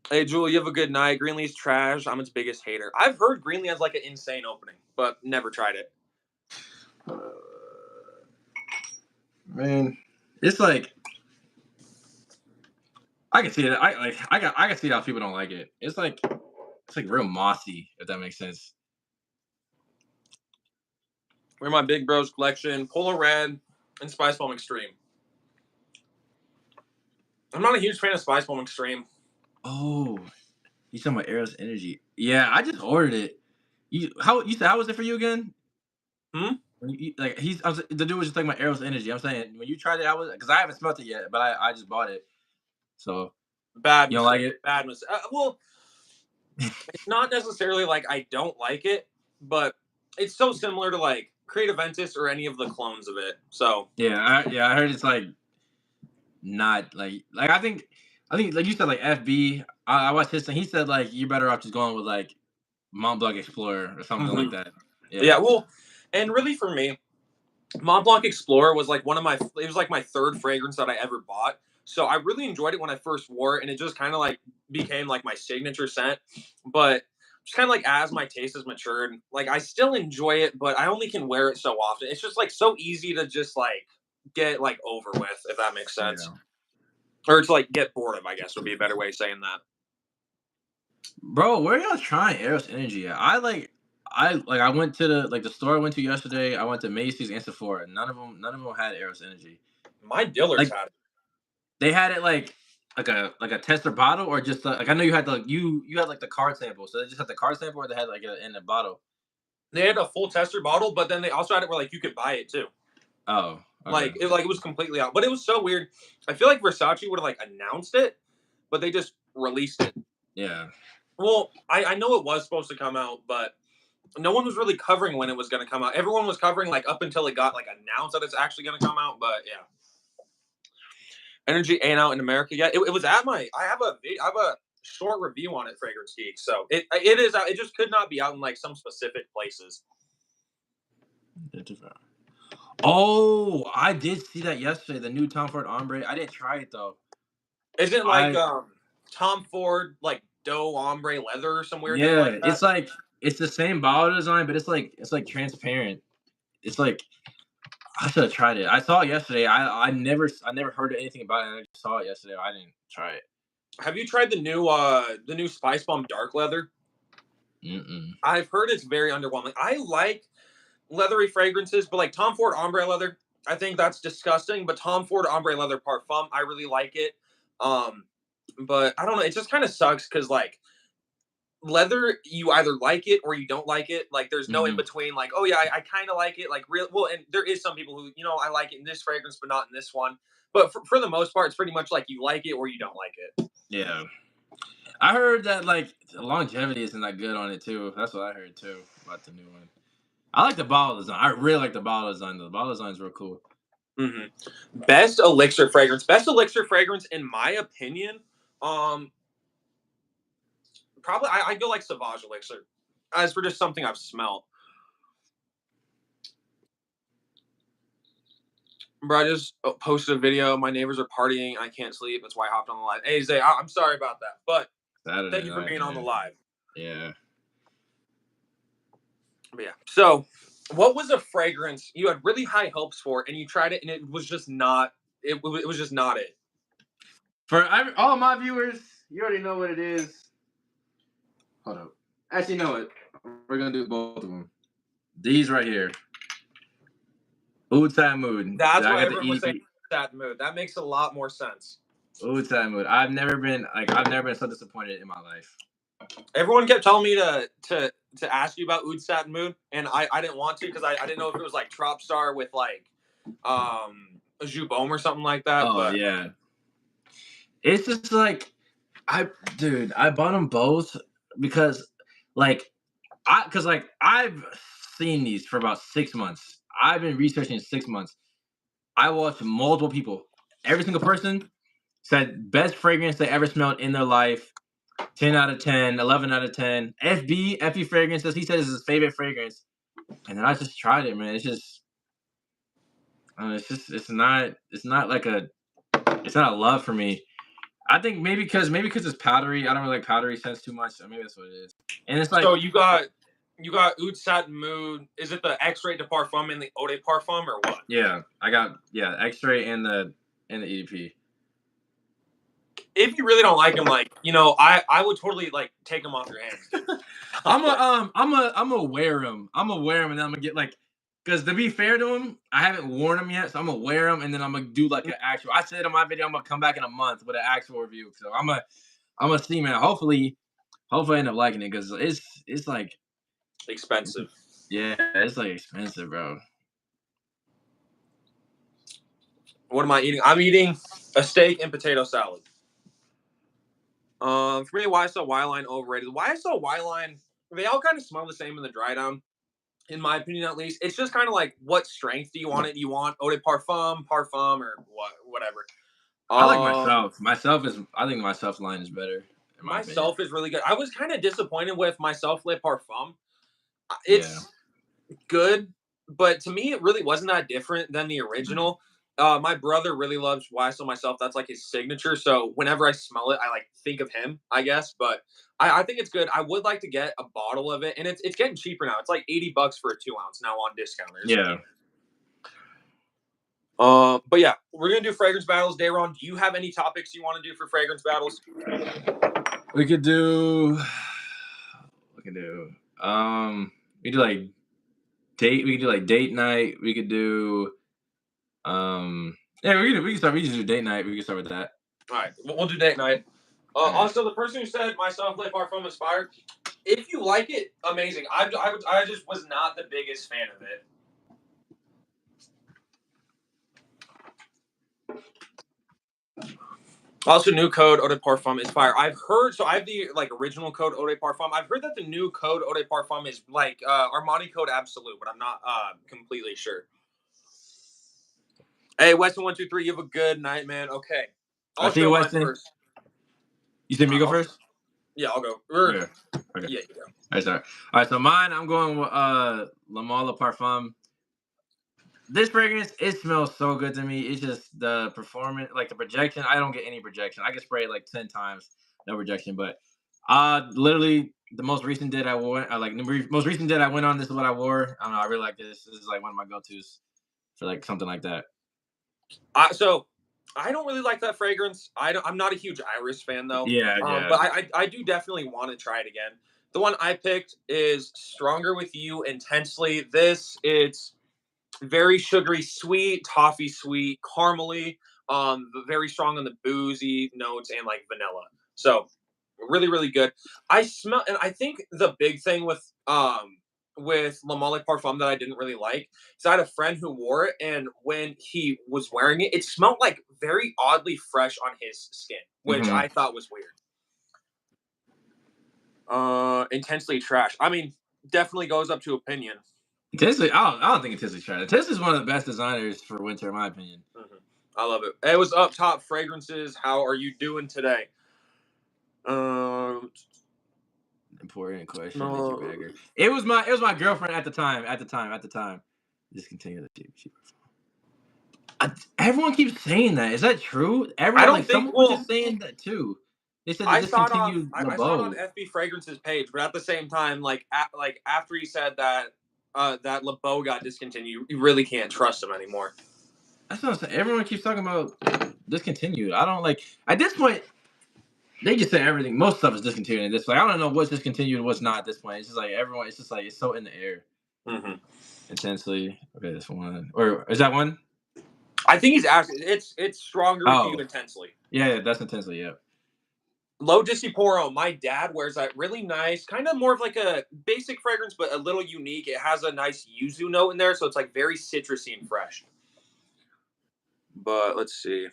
Hey, Jewel, you have a good night. Greenlee's trash. I'm its biggest hater. I've heard Greenlee has like an insane opening, but never tried it. Man, it's like I can see it. I can see how people don't like it. It's like real mossy, if that makes sense. We're my Big Bros collection, Polo Red and Spice Bomb Extreme. I'm not a huge fan of Spice Bomb Extreme. Oh, you talking about Eros Energy? Yeah, I just ordered it. You said how was it for you again? The dude was just talking about Eros Energy. I'm saying when you tried it, because I haven't smelled it yet, but I just bought it. So bad. You don't like it? Bad mistake. Well, it's not necessarily like I don't like it, but it's so similar to like Creative Ventus or any of the clones of it. So I heard it's like not like I think like you said like FB. I watched his thing. He said like you're better off just going with like Mont Blanc Explorer or something like that. Yeah. Well, and really for me, Mont Blanc Explorer was like it was like my third fragrance that I ever bought. So I really enjoyed it when I first wore it, and it just kind of like became like my signature scent. But just kind of like as my taste has matured, like I still enjoy it, but I only can wear it so often. It's just like so easy to just like get like over with, if that makes sense, Yeah. or to like get bored of. I guess would be a better way of saying that. Bro, where y'all trying Eros Energy at? I went to the store I went to yesterday. I went to Macy's and Sephora. None of them had Eros Energy. My dealers Like had it. they had it like a tester bottle or just like I know you had you had like the card sample. So they just had the card sample or they had like it in a bottle. They had a full tester bottle, but then they also had it where like you could buy it too. Oh, okay. Like it was completely out, but it was so weird. I feel like Versace would have like announced it, but they just released it. Yeah. Well, I know it was supposed to come out, but no one was really covering when it was going to come out. Everyone was covering like up until it got like announced that it's actually going to come out. But yeah, Energy ain't out in America yet. It was at my. I have a short review on it, Fragrance Geek. So it is out. It just could not be out in like some specific places. Oh, I did see that yesterday. The new Tom Ford Ombre. I didn't try it though. Isn't like I Tom Ford like doe ombre leather or some weird thing like Yeah, that? it's the same bottle design, but it's like transparent. It's like I should have tried it. I saw it yesterday. I never heard anything about it. And I just saw it yesterday. I didn't try it. Have you tried the new Spice Bomb dark leather? Mm-mm. I've heard it's very underwhelming. I like leathery fragrances, but like Tom Ford ombre leather, I think that's disgusting. But Tom Ford ombre leather parfum, I really like it. Um, but I don't know. It just kind of sucks because like leather, you either like it or you don't like it. Like there's no in Hmm. between. Like oh yeah, I kind of like it. Like real well, and there is some people who I like it in this fragrance, but not in this one. But for the most part, it's pretty much like you like it or you don't like it. Yeah, I heard that like the longevity isn't that good on it too. That's what I heard too about the new one. I like the bottle design. I really like the bottle design. Though. The bottle design is real cool. Hmm. Best elixir fragrance. Best elixir fragrance, in my opinion. Um, Probably I go like Sauvage elixir. As for just something I've smelled. Bro, I just posted a video. My neighbors are partying. I can't sleep. That's why I hopped on the live. Hey, Zay, I'm sorry about that. But thank Saturday you for night, being on the man. live. Yeah. But yeah. So, what was a fragrance you had really high hopes for and you tried it and it was just not, it was just not it? For all my viewers, you already know what it is. Hold up. Actually, you know what? We're gonna do both of them. These right here. Oud Time Mood. That's I why got the everyone was saying EP. that mood. That makes a lot more sense. Oud Time Mood. I've never been so disappointed in my life. Everyone kept telling me to ask you about Oud Satin Mood, and I didn't want to because I didn't know if it was like Trop Star with like a Jubome or something like that. Oh But yeah. It's just like I bought them both because like I've seen these for about 6 months. I've been researching 6 months. I watched multiple people. Every single person said best fragrance they ever smelled in their life. 10 out of 10, 11 out of 10. FB fragrances. He said it's his favorite fragrance. And then I just tried it, man. It's just it's not like it's not a love for me. I think maybe because it's powdery. I don't really like powdery scents too much. So maybe that's what it is. And it's so like you got Oud Satin Mood. Is it the X-Ray de Parfum and the Eau de Parfum or what? yeah, I got X-ray and the EDP. If you really don't like them, like I would totally like take them off your hands, dude. I'm gonna wear them. I'm gonna wear them, and then I'm gonna get like, because to be fair to them, I haven't worn them yet, so I'm gonna wear them, and then I'm gonna do like an actual. I said on my video, I'm gonna come back in a month with an actual review. So I'm gonna see, man. Hopefully, I end up liking it because it's like Expensive. yeah, it's like expensive, bro. What am I eating? I'm eating a steak and potato salad. For me, YSL Y-Line overrated. YSL Y-Line, they all kind of smell the same in the dry down, in my opinion at least. It's just kind of like, what strength do you want it? You want Eau de Parfum, Parfum, or whatever. I like Um, myself. I think myself line is better in my opinion. Myself is really good. I was kind of disappointed with Myself Le Parfum. Yeah. It's good. but to me, it really wasn't that different than the original. My brother really loves Why I Still Myself. That's like his signature. So whenever I smell it, I like think of him, I guess. But I think it's good. I would like to get a bottle of it, and it's getting cheaper now. It's like $80 for a 2 ounce now on discounters. Yeah. But yeah, we're gonna do fragrance battles. Daron, do you have any topics you want to do for fragrance battles? We could do. We could do. We do like date. We could do like date night. We could do. Yeah, we can start. We just do date night. We can start with that. All right, we'll do date night. Alright. Also, the person who said my Sunplay Parfum inspired, if you like it, amazing. I just was not the biggest fan of it. Also, new code Eau de Parfum is fire. I've heard, so I have the like original code Eau de Parfum. I've heard that the new code Eau de Parfum is like Armani code Absolute, but I'm not completely sure. Hey, Weston123, you have a good night, man. Okay, I see you, Weston. First. You see me go first? Yeah, I'll go. Okay. Yeah, you go. All right, sorry. All right, so mine, I'm going with La Mala Parfum. This fragrance, it smells so good to me. It's just the performance, like the projection. I don't get any projection. I can spray it like 10 times, no projection. But literally the most recent date I wore, most recent date I went on, this is what I wore. I don't know. I really like this. This is like one of my go-tos for like something like that. So I don't really like that fragrance. I'm not a huge Iris fan though. Yeah. But I do definitely want to try it again. The one I picked is Stronger With You Intensely. It's very sugary sweet, toffee sweet, caramely, very strong on the boozy notes and like vanilla. So really, really good. I smell, and I think the big thing with La Mole Parfum that I didn't really like is I had a friend who wore it, and when he was wearing it, it smelled like very oddly fresh on his skin, which I thought was weird. Intensely trash. I mean, definitely goes up to opinion. Intensely, I don't think Intensely's trash. Intensely is one of the best designers for winter, in my opinion. Mm-hmm. I love it. It was up top fragrances. How are you doing today? Important question. It was my girlfriend at the time. Discontinue the cheap. Everyone keeps saying that. Is that true? I don't think someone was just saying that too. They said they discontinued I saw it on FB Fragrance's page, but at the same time, like after he said that that LeBeau got discontinued, you really can't trust him anymore. That's what I'm saying. Everyone keeps talking about discontinued. I don't like at this point. They just say everything. Most stuff is discontinued at this point. I don't know what's discontinued and what's not at this point. It's just like everyone. It's just like it's so in the air. Mm-hmm. Intensely. Okay, this one. Or is that one? I think he's asking. It's Stronger With You Intensely. Yeah, that's Intensely. Yeah. Low Disiporo. My dad wears that really nice, kind of more of like a basic fragrance, but a little unique. It has a nice yuzu note in there, so it's like very citrusy and fresh. But let's see.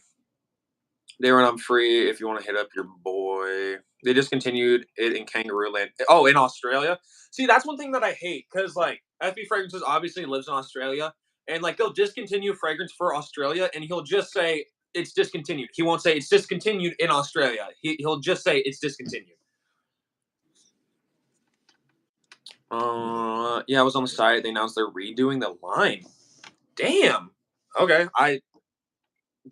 Daron, I'm free if you want to hit up your boy. They discontinued it in Kangaroo Land. Oh, in Australia? See, that's one thing that I hate because, like, FB Fragrances obviously lives in Australia. And, like, they'll discontinue fragrance for Australia and he'll just say it's discontinued. He won't say it's discontinued in Australia. He'll just say it's discontinued. Yeah, I was on the site. They announced they're redoing the line. Damn. Okay.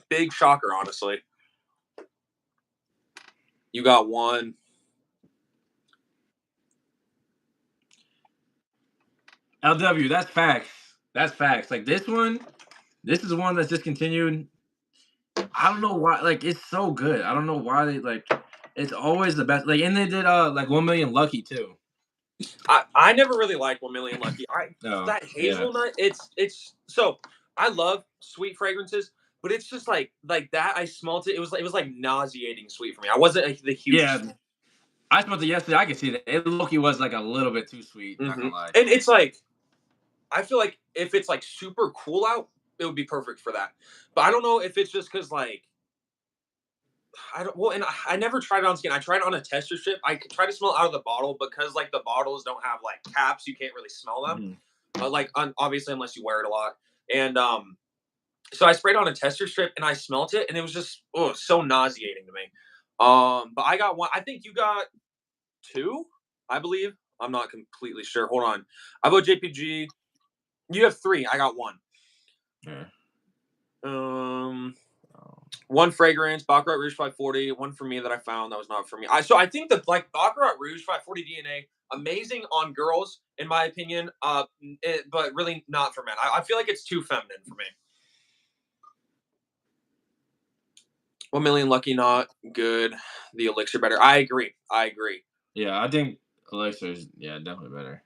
Big shocker, honestly. You got one. LW, that's facts. That's facts. Like this is one that's discontinued. I don't know why. Like it's so good. I don't know why they like. It's always the best. Like and they did like 1 Million Lucky too. I never really liked 1 Million Lucky. That hazelnut. Yeah. It's so I love sweet fragrances, but it's just like that. I smelled it. It was like nauseating sweet for me. I wasn't the huge. Yeah, I smelled it yesterday. I could see that. It Loki was like a little bit too sweet. Not gonna lie. And it's like, I feel like if it's like super cool out, it would be perfect for that. But I don't know if it's just because like. And I never tried it on skin. I tried it on a tester strip. I could try to smell out of the bottle because like the bottles don't have like caps. You can't really smell them. But like obviously unless you wear it a lot. And so I sprayed on a tester strip and I smelt it and it was just so nauseating to me. But I got one. I think you got two, I believe. I'm not completely sure. Hold on. I vote JPG. You have 3. I got 1. Yeah. One fragrance, Baccarat Rouge 540. One for me that I found that was not for me. So I think that like Baccarat Rouge 540 DNA, amazing on girls in my opinion, but really not for men. I feel like it's too feminine for me. 1 Million Lucky not good. The Elixir better. I agree. Yeah, I think Elixir is definitely better.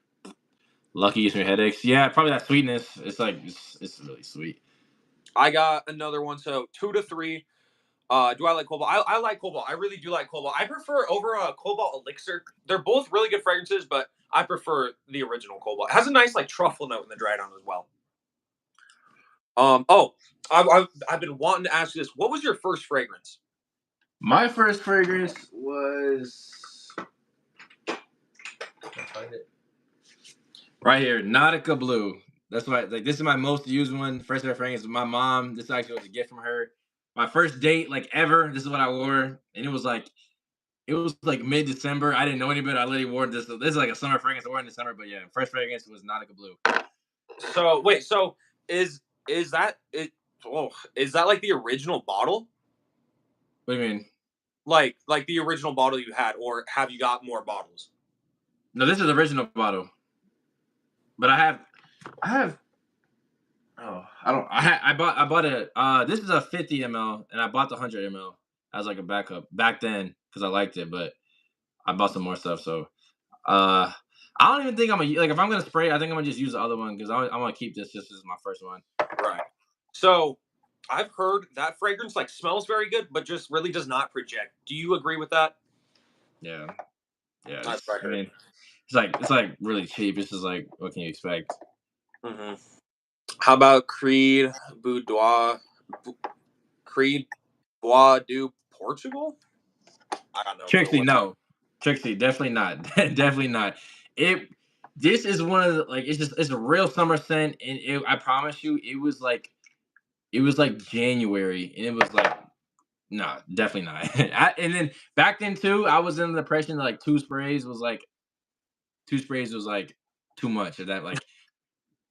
Lucky gives me headaches. Yeah, probably that sweetness. It's like it's really sweet. I got another one. So 2 to 3. Do I like Cobalt? I like Cobalt. I really do like Cobalt. I prefer over Cobalt Elixir. They're both really good fragrances, but I prefer the original Cobalt. It has a nice like truffle note in the dry down as well. Oh, I've been wanting to ask you this. What was your first fragrance? My first fragrance was right here, Nautica Blue. That's why like this is my most used one. First ever fragrance. My mom. This actually was a gift from her. My first date like ever. This is what I wore, and it was like mid-December. I didn't know any better. I literally wore this. This is like a summer fragrance I wore in December, but yeah, first fragrance was Nautica Blue. So wait, so is that it? Oh, is that like the original bottle? What do you mean? Like the original bottle you had, or have you got more bottles? No, this is the original bottle. But I have. Oh, I bought it. This is a 50 ml, and I bought the 100 ml as like a backup back then because I liked it. But I bought some more stuff, so I don't even think I'm gonna like if I'm gonna spray. I think I'm gonna just use the other one because I'm gonna keep this just as my first one. Right. So I've heard that fragrance like smells very good, but just really does not project. Do you agree with that? Yeah, yeah. That's what I I heard. mean, it's like really cheap. It's just like what can you expect? Mm-hmm. How about Boudoir, Creed Bois du Portugal? I got no Trixie, clue. no. Trixie, definitely not. Definitely not. It. This is one of the like. It's a real summer scent, and I promise you, it was like January, and it was like no, definitely not. And then back then too, I was in the depression that like two sprays was like too much. Of that like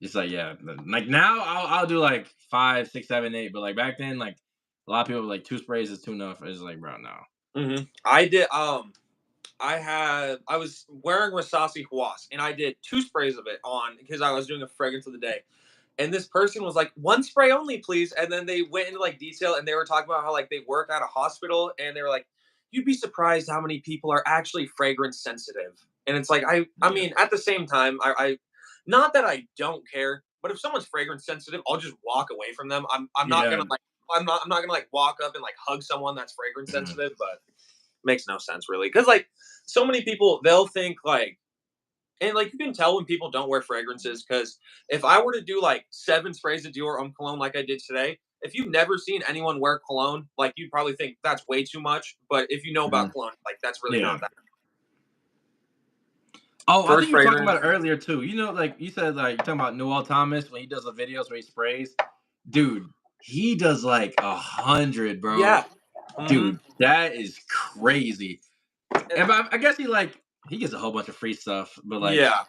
it's like yeah, like now I'll do like 5, 6, 7, 8, but like back then like a lot of people were like 2 sprays is too enough. It's like bro, no. Mm-hmm. I did. I was wearing Rasasi Huas, and I did 2 sprays of it on because I was doing a fragrance of the day. And this person was like, 1 spray only, please. And then they went into like detail, and they were talking about how like they work at a hospital, and they were like, you'd be surprised how many people are actually fragrance sensitive. And it's like I Yeah. mean, at the same time, I not that I don't care, but if someone's fragrance sensitive, I'll just walk away from them. I'm not Yeah. gonna like I'm not gonna like walk up and like hug someone that's fragrance Mhm. sensitive, but makes no sense really. Because like so many people they'll think like and like you can tell when people don't wear fragrances because if I were to do like 7 sprays of Dior Homme Cologne like I did today, if you've never seen anyone wear cologne, like you'd probably think that's way too much. But if you know about Mhm. cologne, like that's really Yeah. not that. Oh, I think First you were talking fragrance, about it earlier too. You know, like you said, like you're talking about Noel Thomas when he does the videos where he sprays. Dude, he does like 100, bro. yeah, hmm Dude, that is crazy. And I guess he gets a whole bunch of free stuff, but yeah.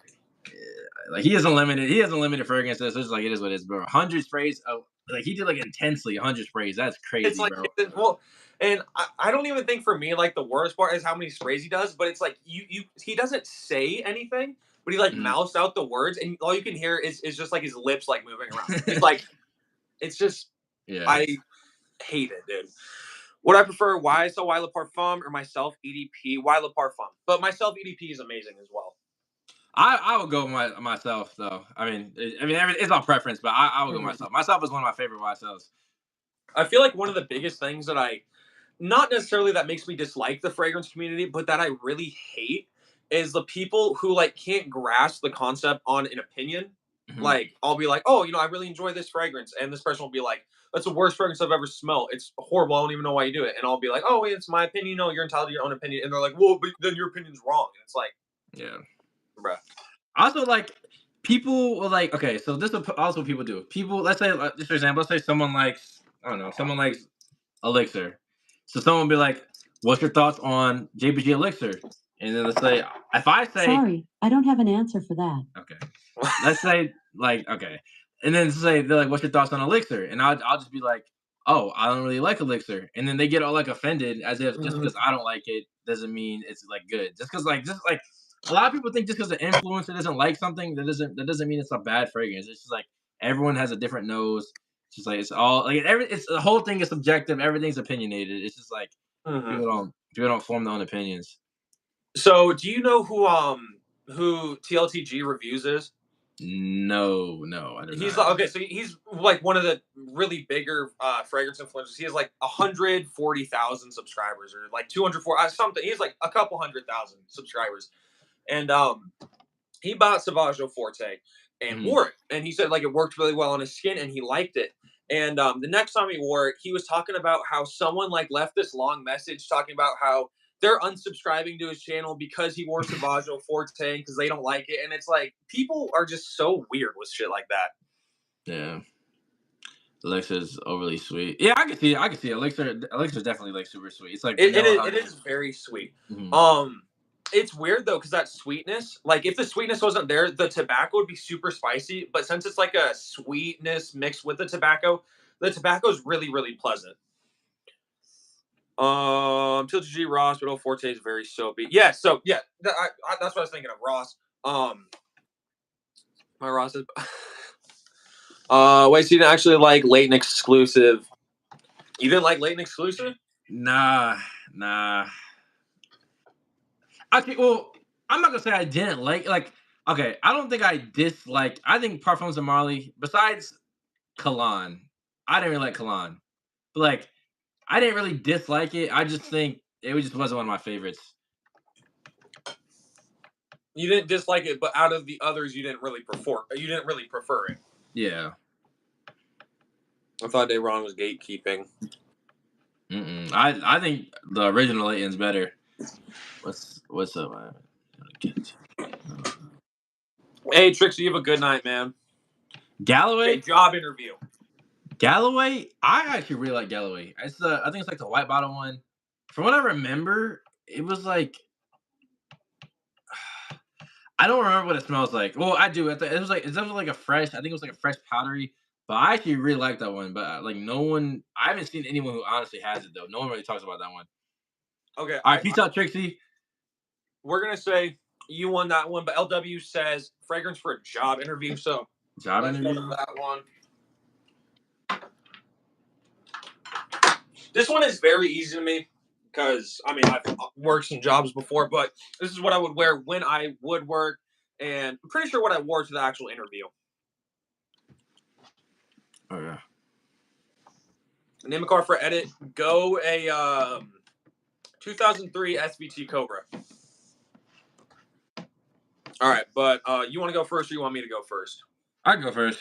like he has unlimited. He has unlimited fragrances. So it's like it is what it is, bro. 100 sprays. Oh, like he did like intensely 100 sprays. That's It's crazy, like bro. well, and I don't even think for me like the worst part is how many sprays he does. But it's like he doesn't say anything, but he like Mhm. mouths out the words, and all you can hear is just like his lips like moving around. He's like, it's just Yeah. I hate it, dude. Would I prefer YSL Le Parfum or myself EDP Le Parfum? But myself EDP is amazing as well. I would go myself though. I mean, it's all preference, but I would go Mhm. myself. Myself is one of my favorite YSLs. I feel like one of the biggest things that not necessarily that makes me dislike the fragrance community, but that I really hate is the people who like can't grasp the concept on an opinion. Mhm. Like I'll be like, oh, I really enjoy this fragrance, and this person will be like, that's the worst fragrance I've ever smelled. It's horrible. I don't even know why you do it. And I'll be like, oh, wait, it's my opinion. No, you're entitled to your own opinion. And they're like, well, but then your opinion's wrong. And it's like, Yeah. bruh. Also, like people will like okay, so this is also what people do. People, let's say, just for example, let's say someone likes I don't know, someone likes Elixir. So someone will be like, "What's your thoughts on JBG Elixir?" And then let's say, if I say, Sorry, I don't have an answer for that. okay, let's say like okay, and then say they're like, "What's your thoughts on Elixir?" And I'll just be like, "Oh, I don't really like Elixir," and then they get all like offended as if just Mhm, because I don't like it doesn't mean it's like good. Just like a lot of people think just because the influencer doesn't like something that doesn't mean it's a bad fragrance. It's just like everyone has a different nose. It's just like it's all like it's the whole thing is subjective. Everything's opinionated. It's just like mhm. people don't form their own opinions. So, do you know who TLTG Reviews is? No, no, I do He's not. like okay, so he's like one of the really bigger fragrance influencers. He has like 140,000 subscribers or like 204 something. He's like a couple 100,000 subscribers, and he bought Savaggio Forte and Mhm. wore it, and he said like it worked really well on his skin, and he liked it. And the next time he wore it, he was talking about how someone like left this long message talking about how they're unsubscribing to his channel because he wore Savaggio Forte because they don't like it, and it's like people are just so weird with shit like that. Yeah. Elixir's overly sweet. Yeah, I can see it. I can see it. Elixir's definitely like super sweet. It's like vanilla It honey. is very sweet. Mhm. Um, it's weird though because that sweetness, like if the sweetness wasn't there, the tobacco would be super spicy. But since it's like a sweetness mixed with the tobacco is really pleasant. Tilted G Ross, but Forte is very soapy. Yeah, so yeah, that's what I was thinking of Ross. My Ross is. Wait, so you didn't actually like late and exclusive? You didn't like late and exclusive? Nah, nah. Okay, well, I'm not gonna say I didn't like. Okay, I don't think I dislike. I think Parfums of Marley, besides Cologne, I didn't really like Cologne. But like, I didn't really dislike it. I just think it just wasn't one of my favorites. You didn't dislike it, but out of the others, you didn't really prefer. You didn't really prefer it. Yeah. I thought Daron was gatekeeping. I think the original Layton's better. What's up, man? Hey, Trixie, you have a good night, man. Okay, Galloway? job interview. Galloway? I actually really like Galloway. I think it's like the white bottle one. From what I remember, it was like I don't remember what it smells like. Well, I do. It was like it's definitely like a fresh. I think it was like a fresh powdery. But I actually really like that one. But like no one, I haven't seen anyone who honestly has it though. No one really talks about that one. Okay, All right, peace out, Trixie. we're gonna say you won that one, but LW says fragrance for a job interview. So Job let's go to interview. that one. This one is very easy to me because I mean I've worked some jobs before, but this is what I would wear when I would work, and I'm pretty sure what I wore to the actual interview. Oh yeah. Name a car for edit. Go a 2003 SVT Cobra. All right, but you want to go first, or you want me to go first? I go first.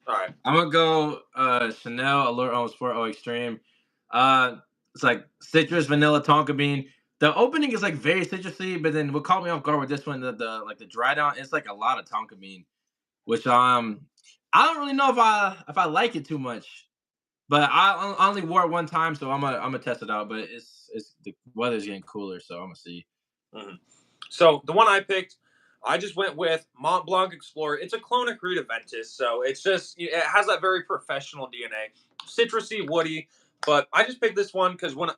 All right. I'm gonna go Chanel Allure Homme Sport O Extreme. It's like citrus, vanilla, tonka bean. The opening is like very citrusy, but then what caught me off guard with this one, the like the dry down, it's like a lot of tonka bean, which I don't really know if I like it too much. But I only wore it one time, so I'm gonna test it out. But it's the weather's getting cooler, so I'm gonna see. Mm-hmm. So the one I picked, I just went with Mont Blanc Explorer. It's a clone of Creed Aventus, so it's just it has that very professional DNA, citrusy, woody. But I just picked this one because when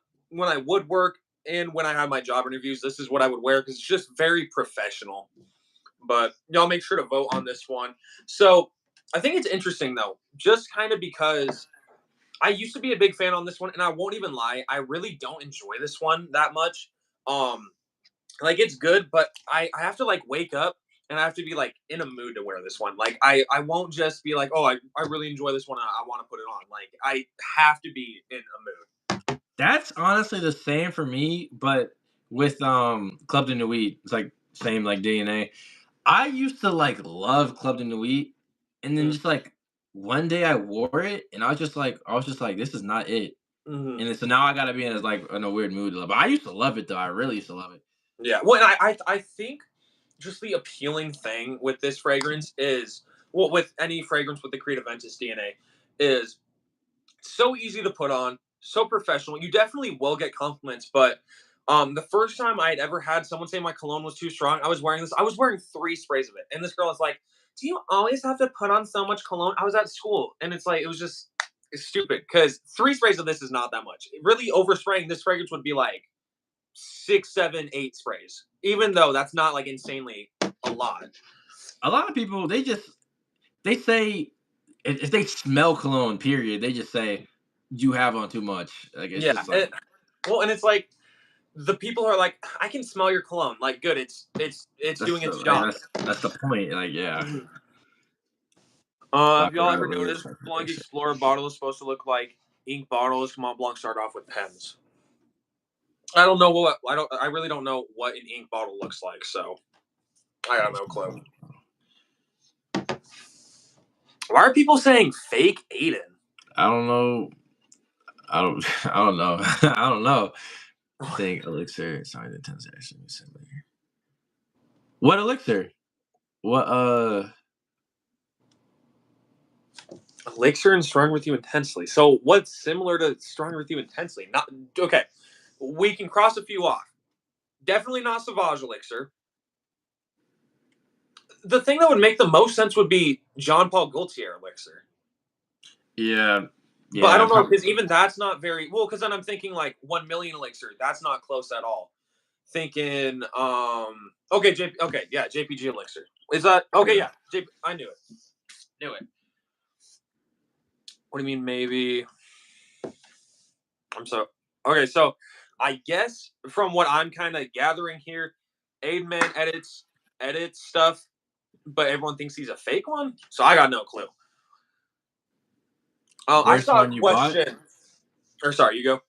I would work and when I had my job interviews, this is what I would wear because it's just very professional. But y'all make sure to vote on this one. So I think it's interesting though, just kind of because I used to be a big fan on this one, and I won't even lie, I really don't enjoy this one that much. Um, like it's good, but I have to like wake up and I have to be like in a mood to wear this one. Like I won't just be like, oh, I really enjoy this one. I want to put it on. Like I have to be in a mood. That's honestly the same for me, but with Club de Nuit, it's like same like DNA. I used to like love Club de Nuit, and then just like one day I wore it, and I was just like, this is not it. Mm-hmm. And then, so now I gotta be in a weird mood. But I used to love it though. I really used to love it. Yeah. Well, and I think just the appealing thing with this fragrance is well with any fragrance with the Creed Aventus DNA is so easy to put on, so professional. You definitely will get compliments, but The first time I had ever had someone say my cologne was too strong, I was wearing this. I was wearing 3 sprays of it, and this girl was like, "Do you always have to put on so much cologne?" I was at school, and it's like it was just it's stupid because 3 sprays of this is not that much. Really, overspraying this fragrance would be like 6, 7, 8 sprays, even though that's not like insanely a lot. A lot of people they say if they smell cologne, period, they just say you have on too much. Like it's Yeah. just like Well, and it's like the people are like, I can smell your cologne. Like, good, it's doing its like, job. that's the point. Like yeah. Mhm. Have Walk y'all around ever with noticed it. Blanc Explorer bottle is supposed to look like ink bottles? Mont Blanc start off with pens. I don't know what I really don't know what an ink bottle looks like, so I got no clue. Why are people saying fake Aiden? I don't know. I don't. I don't know. I don't know. Think elixir. Sorry, the tense actually similar. What elixir? What Elixir and Stronger with You Intensely. So what's similar to Stronger with You Intensely? Not okay. We can cross a few off. Definitely not Sauvage Elixir. The thing that would make the most sense would be Jean Paul Gaultier Elixir. Yeah. But I Yeah. don't know because even that's not very well. Because then I'm thinking like 1 million Elixir. That's not close at all. Thinking okay okay yeah JPG Elixir is that okay yeah I knew it. What do you mean maybe? I'm so okay. So I guess from what I'm kind of gathering here, Aidman edits stuff, but everyone thinks he's a fake one. So I got no clue. I Worst saw a one you bought? question. Or sorry, you go.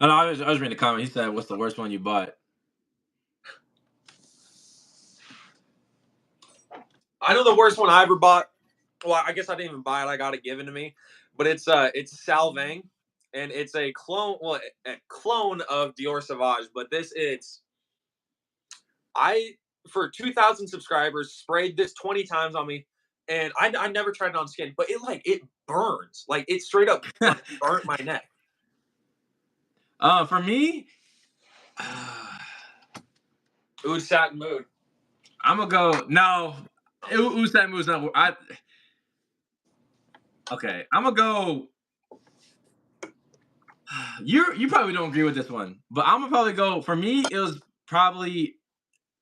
Oh, no, I was reading the comment. He said, "What's the worst one you bought?" I know the worst one I ever bought. Well, I guess I didn't even buy it. I got it given to me. But it's Salvang, and it's a clone. Well, a clone of Dior Sauvage. But I for 2,000 subscribers sprayed this 20 times on me, and I never tried it on skin, but it burns. Like it straight up like burnt my neck. For me, Oud Satin Mood. I'm gonna go. No, Usat moves not. Okay, I'm gonna go. You probably don't agree with this one, but I'm gonna probably go. For me, it was probably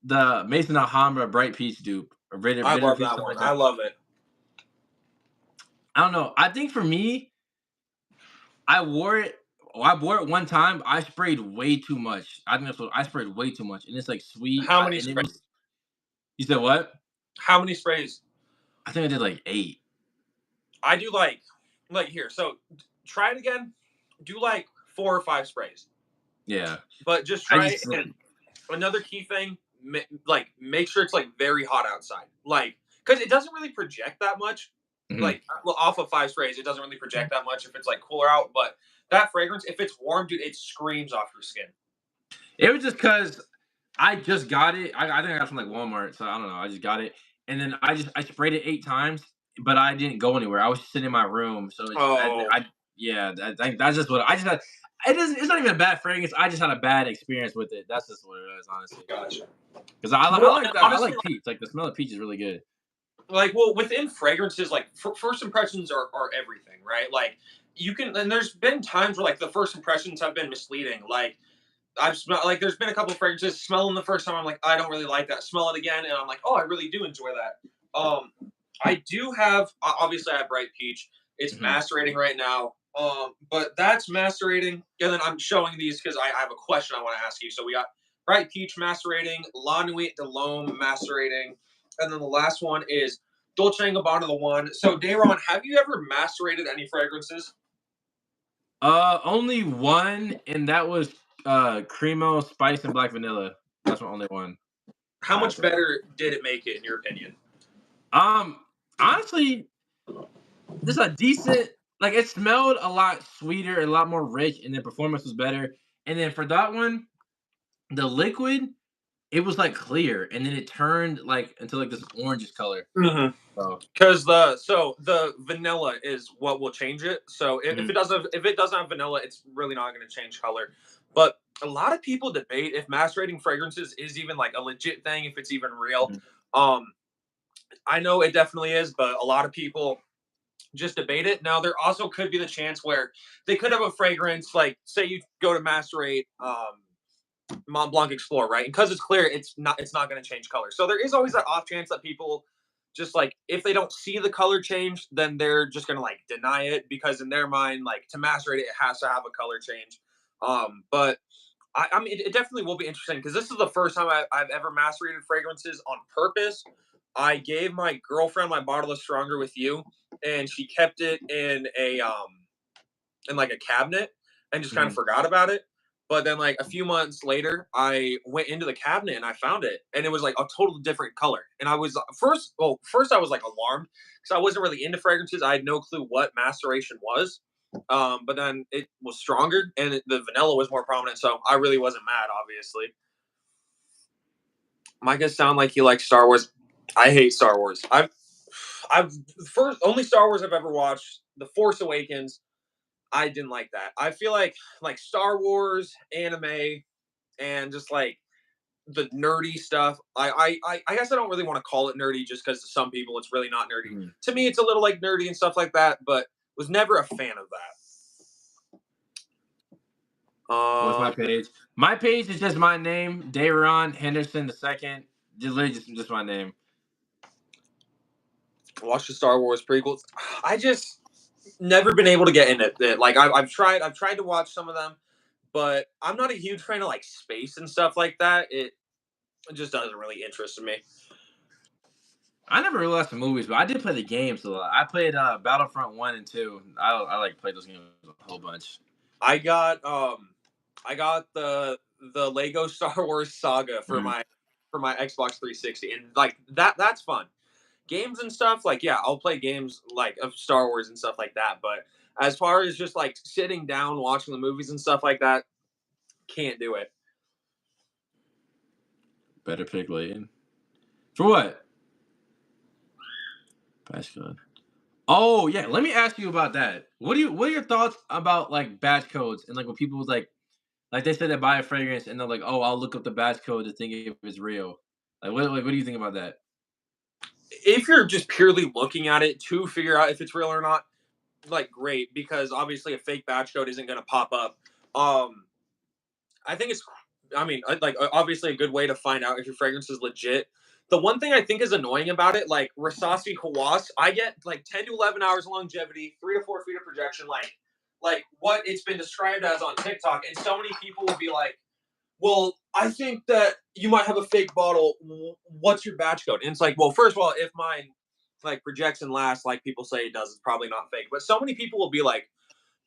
the Mason Alhambra Bright Peach dupe. Or I bitter love peach, that something one. like I that. love it. I don't know. I think for me, I wore it. I wore it one time. I sprayed way too much. I think that's what I sprayed way too much, and it's like sweet. How many And it sprays? was. You said what? How many sprays? I think I did like 8. I do like here. So try it again. Do like 4 or 5 sprays, Yeah. but just I try it. just And another key thing, like make sure it's like very hot outside, like because it doesn't really project that much. Mhm. Like off of 5 sprays, it doesn't really project that much if it's like cooler out. But that fragrance, if it's warm, dude, it screams off your skin. It was just because I just got it. I think I got it from like Walmart, so I don't know. I just got it, and then I sprayed it 8 times, but I didn't go anywhere. I was just sitting in my room, so it's, Oh, yeah, that's just what I just had. It's not even a bad fragrance. I just had a bad experience with it. That's just what it is, honestly. gotcha. Because I Well, like and that. I honestly, like peach. Like the smell of peach is really good. like well within fragrances, like first impressions are everything, right? Like you can, and there's been times where like the first impressions have been misleading. Like I've smelled like there's been a couple fragrances smelling the first time I'm like I don't really like that. Smell it again and I'm like oh I really do enjoy that. I do have obviously I have Bright Peach. It's Mhm. macerating right now. But that's macerating, and then I'm showing these because I have a question I want to ask you. So we got Bright Peach macerating, La Nuit de l'Homme macerating, and then the last one is Dolce & Gabbana the one. So Daron, have you ever macerated any fragrances? Only one, and that was Cremo, Spice, and Black Vanilla. That's my only one. How much better did it make it in your opinion? Honestly, just a decent. Like it smelled a lot sweeter, a lot more rich, and the performance was better. And then for that one, the liquid, it was like clear, and then it turned like into like this orangish color. Mm-hmm. So, Because the vanilla is what will change it. So if mhm. it doesn't have vanilla, it's really not going to change color. But a lot of people debate if macerating fragrances is even like a legit thing, if it's even real. Mhm. Um, I know it definitely is, but a lot of people just debate it. Now, there also could be the chance where they could have a fragrance, like say you go to macerate Mont Blanc Explorer, right? And because it's clear, it's not going to change color. So there is always that off chance that people just like if they don't see the color change, then they're just going to like deny it because in their mind, like to macerate it, it has to have a color change. But I mean, it definitely will be interesting because this is the first time I've ever macerated fragrances on purpose. I gave my girlfriend my bottle of Stronger with You, and she kept it in like a cabinet and just kind of Mhm. forgot about it. But then like a few months later, I went into the cabinet and I found it, and it was like a totally different color. And I was first I was like alarmed because I wasn't really into fragrances. I had no clue what maceration was. But then it was stronger and the vanilla was more prominent, so I really wasn't mad. Obviously, Mike guys sound like he likes Star Wars. I hate Star Wars. I've first only Star Wars I've ever watched, The Force Awakens. I didn't like that. I feel like Star Wars, anime, and just like the nerdy stuff. I guess I don't really want to call it nerdy just because to some people it's really not nerdy. Mhm. To me, it's a little like nerdy and stuff like that, but was never a fan of that. What's my page? My page is just my name, Daron Henderson II. Just literally just my name. Watch the Star Wars prequels. I just never been able to get into it. Like I've tried to watch some of them, but I'm not a huge fan of like space and stuff like that. It just doesn't really interest me. I never really watched the movies, but I did play the games a lot. I played Battlefront 1 and 2. I like played those games a whole bunch. I got I got the Lego Star Wars Saga for Mhm. my Xbox 360, and like that's fun. Games and stuff, like yeah, I'll play games like of Star Wars and stuff like that. But as far as just like sitting down watching the movies and stuff like that, can't do it. Better pick Layton. For what? Batch code. Oh yeah, let me ask you about that. What are your thoughts about like batch codes and like when people like they said they buy a fragrance and they're like, oh, I'll look up the batch code to think if it's real. What do you think about that? If you're just purely looking at it to figure out if it's real or not, like great, because obviously a fake batch code isn't going to pop up. Um, I think it's, I mean, like obviously a good way to find out if your fragrance is legit. The one thing I think is annoying about it, like Rasasi Kawas, I get like 10 to 11 hours of longevity, 3 to 4 feet of projection, like what it's been described as on TikTok, and so many people will be like, "Well, I think that you might have a fake bottle. What's your batch code?" And it's like, well, first of all, if mine like projects and lasts like people say it does, it's probably not fake. But so many people will be like,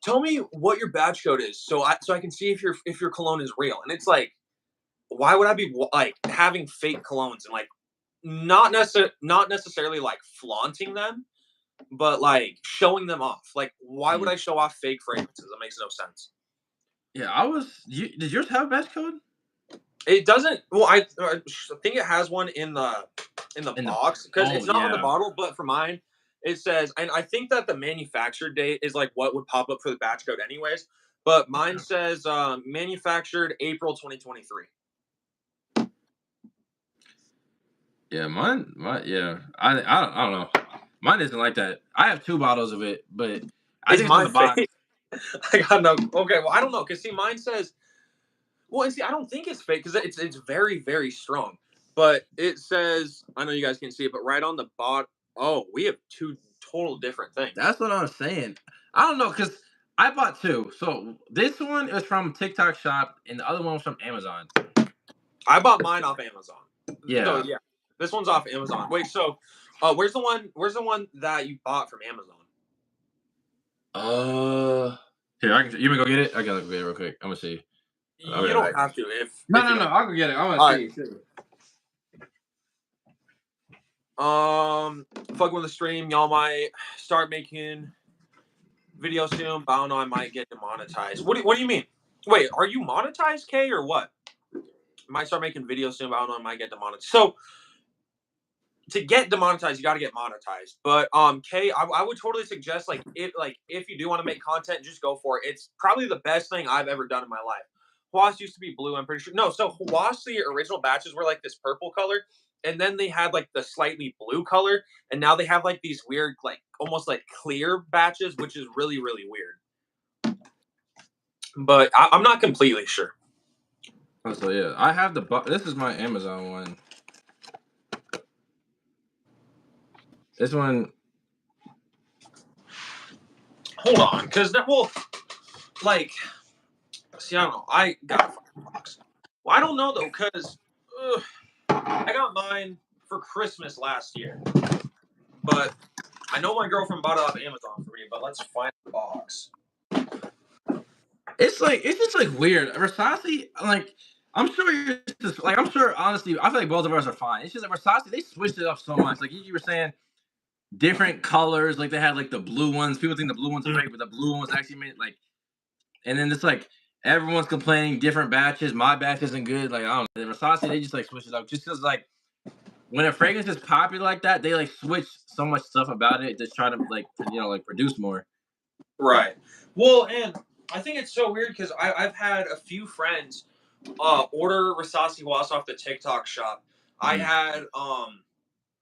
tell me what your batch code is so I can see if your cologne is real. And it's like, why would I be like having fake colognes and like not necessarily like flaunting them, but like showing them off? Like, why would Mm. I show off fake fragrances? That makes no sense. Yeah, did yours have a batch code It doesn't. Well, I think it has one in the in the? box because Oh it's not on the yeah. bottle, but for mine, it says, and I think that the manufactured date is like what would pop up for the batch code, anyways. But mine Okay. says manufactured April 2023. Yeah, yeah. I don't know. Mine isn't like that. I have two bottles of it, but I Is think it's on mine the box. fake? I got no. Okay, well I don't know because see, mine says. Well, and see, I don't think it's fake because it's very very strong. But it says, I know you guys can see it, but right on the bottom. Oh, we have two total different things. That's what I'm saying. I don't know because I bought two. So this one is from TikTok Shop, and the other one was from Amazon. I bought mine off Amazon. So Yeah. yeah, this one's off Amazon. Wait, so where's the one? Where's the one that you bought from Amazon? Uh, Here, you wanna go get it? I gotta go get it real quick. I'm gonna see. I'll be You right don't back. have to No, if you no, no. don't. I'll go get it. I want All to right. see too. Fucking with the stream, y'all might start making videos soon. But I don't know. I might get demonetized. What do you mean? Wait, are you monetized, K, or what? Might start making videos soon. But I don't know. I might get demonetized. So to get demonetized, you got to get monetized. But Kay, I would totally suggest like if you do want to make content, just go for it. It's probably the best thing I've ever done in my life. Huas used to be blue, I'm pretty sure. No, so Huas, the original batches were like this purple color, and then they had like the slightly blue color, and now they have like these weird, like almost like clear batches, which is really, really weird. But I'm not completely sure. Oh, so yeah, I have the this is my Amazon one. This one. Hold on, because that will like. See, I don't know. I got a box. Well, I don't know though, because I got mine for Christmas last year, but I know my girlfriend bought it off Amazon for me. But let's find the box. It's just like weird. Versace, like I'm sure you're just like I'm sure honestly, I feel like both of us are fine. It's just like Versace, they switched it up so much. Like you were saying, different colors. Like they had like the blue ones. People think the blue ones are fake, but the blue one was actually made like. And then it's like everyone's complaining different batches. My batch isn't good. Like I don't know. Versace, they just like switch it up just because like when a fragrance is popular like that, they like switch so much stuff about it to try to like like produce more. Right. Well, and I think it's so weird because I've had a few friends order Versace Huas off the TikTok shop. I had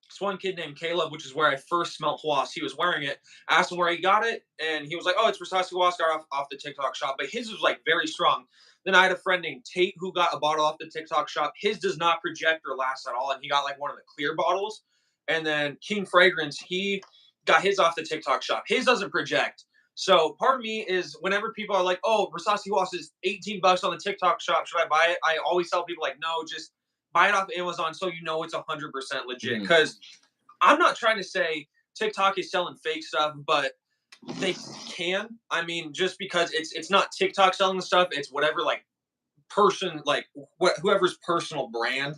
this one kid named Caleb, which is where I first smelled Huas. He was wearing it. I asked him where he got it, and he was like, "Oh, it's Versace Huas, got off the TikTok shop." But his was like very strong. Then I had a friend named Tate who got a bottle off the TikTok shop. His does not project or last at all, and he got like one of the clear bottles. And then King Fragrance, he got his off the TikTok shop. His doesn't project. So part of me is whenever people are like, "Oh, Versace Huas is $18 on the TikTok shop. Should I buy it?" I always tell people like, "No, just buy it off Amazon so you know it's 100% legit." Because I'm not trying to say TikTok is selling fake stuff, but they can. I mean, just because it's not TikTok selling the stuff, it's whatever like person like whoever's personal brand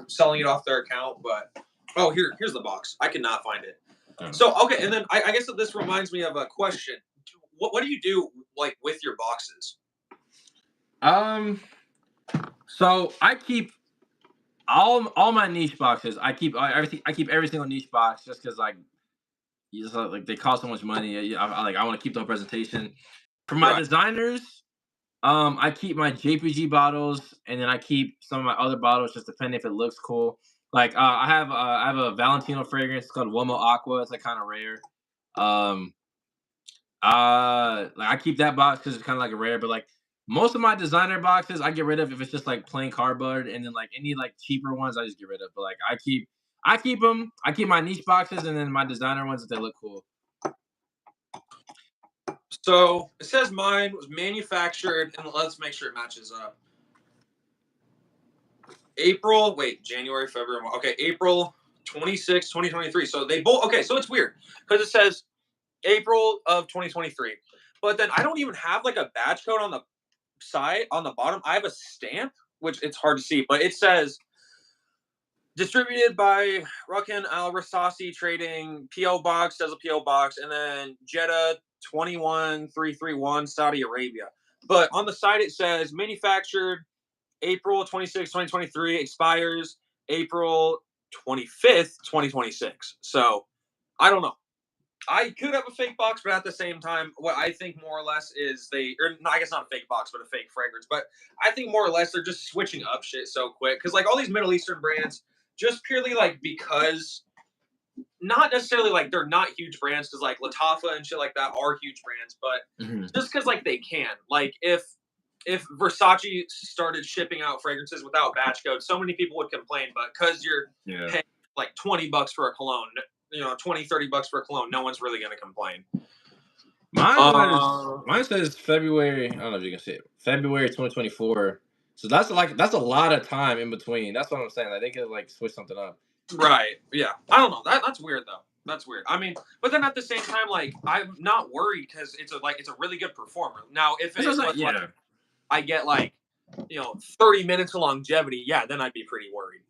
selling it off their account. But oh, here's the box. I cannot find it. So okay, and then I guess that this reminds me of a question. What do you do like with your boxes? So I keep all my niche boxes. I keep everything. I keep every single niche box just because like you just like they cost so much money. I want to keep the whole presentation. For my designers, I keep my JPG bottles, and then I keep some of my other bottles just depending if it looks cool. Like I have a Valentino fragrance. It's called Uomo Aqua. It's like kind of rare. Um, like I keep that box because it's kind of like a rare, but like most of my designer boxes I get rid of if it's just like plain cardboard, and then like any like cheaper ones I just get rid of. But like I keep them. I keep my niche boxes, and then my designer ones if they look cool. So it says mine was manufactured, and let's make sure it matches up. January, February. Okay, April 26, 2023. So they both, okay, so it's weird because it says April of 2023. But then I don't even have like a badge code on the side, on the bottom. I have a stamp, which it's hard to see, but it says distributed by Rukin Al Rasasi Trading, PO Box, says a PO Box, and then Jeddah 21331, Saudi Arabia. But on the side it says manufactured April 26, 2023, expires April 25th, 2026. So I don't know. I could have a fake box, but at the same time, what I think more or less is I guess not a fake box, but a fake fragrance. But I think more or less they're just switching up shit so quick. Because like all these Middle Eastern brands, just purely like because, not necessarily like they're not huge brands, because like Latafa and shit like that are huge brands, but just because like they can. Like if Versace started shipping out fragrances without batch code, so many people would complain. But because you're paying like $20 for a cologne, $20-$30 for a cologne, no one's really gonna complain. Mine says February. I don't know if you can see it. February 2024. So that's a lot of time in between. That's what I'm saying. Like they could like switch something up. Right. Yeah. I don't know. That's weird though. That's weird. I mean, but then at the same time, like I'm not worried because it's a really good performer. Now, if it's like I get like 30 minutes of longevity, yeah, then I'd be pretty worried.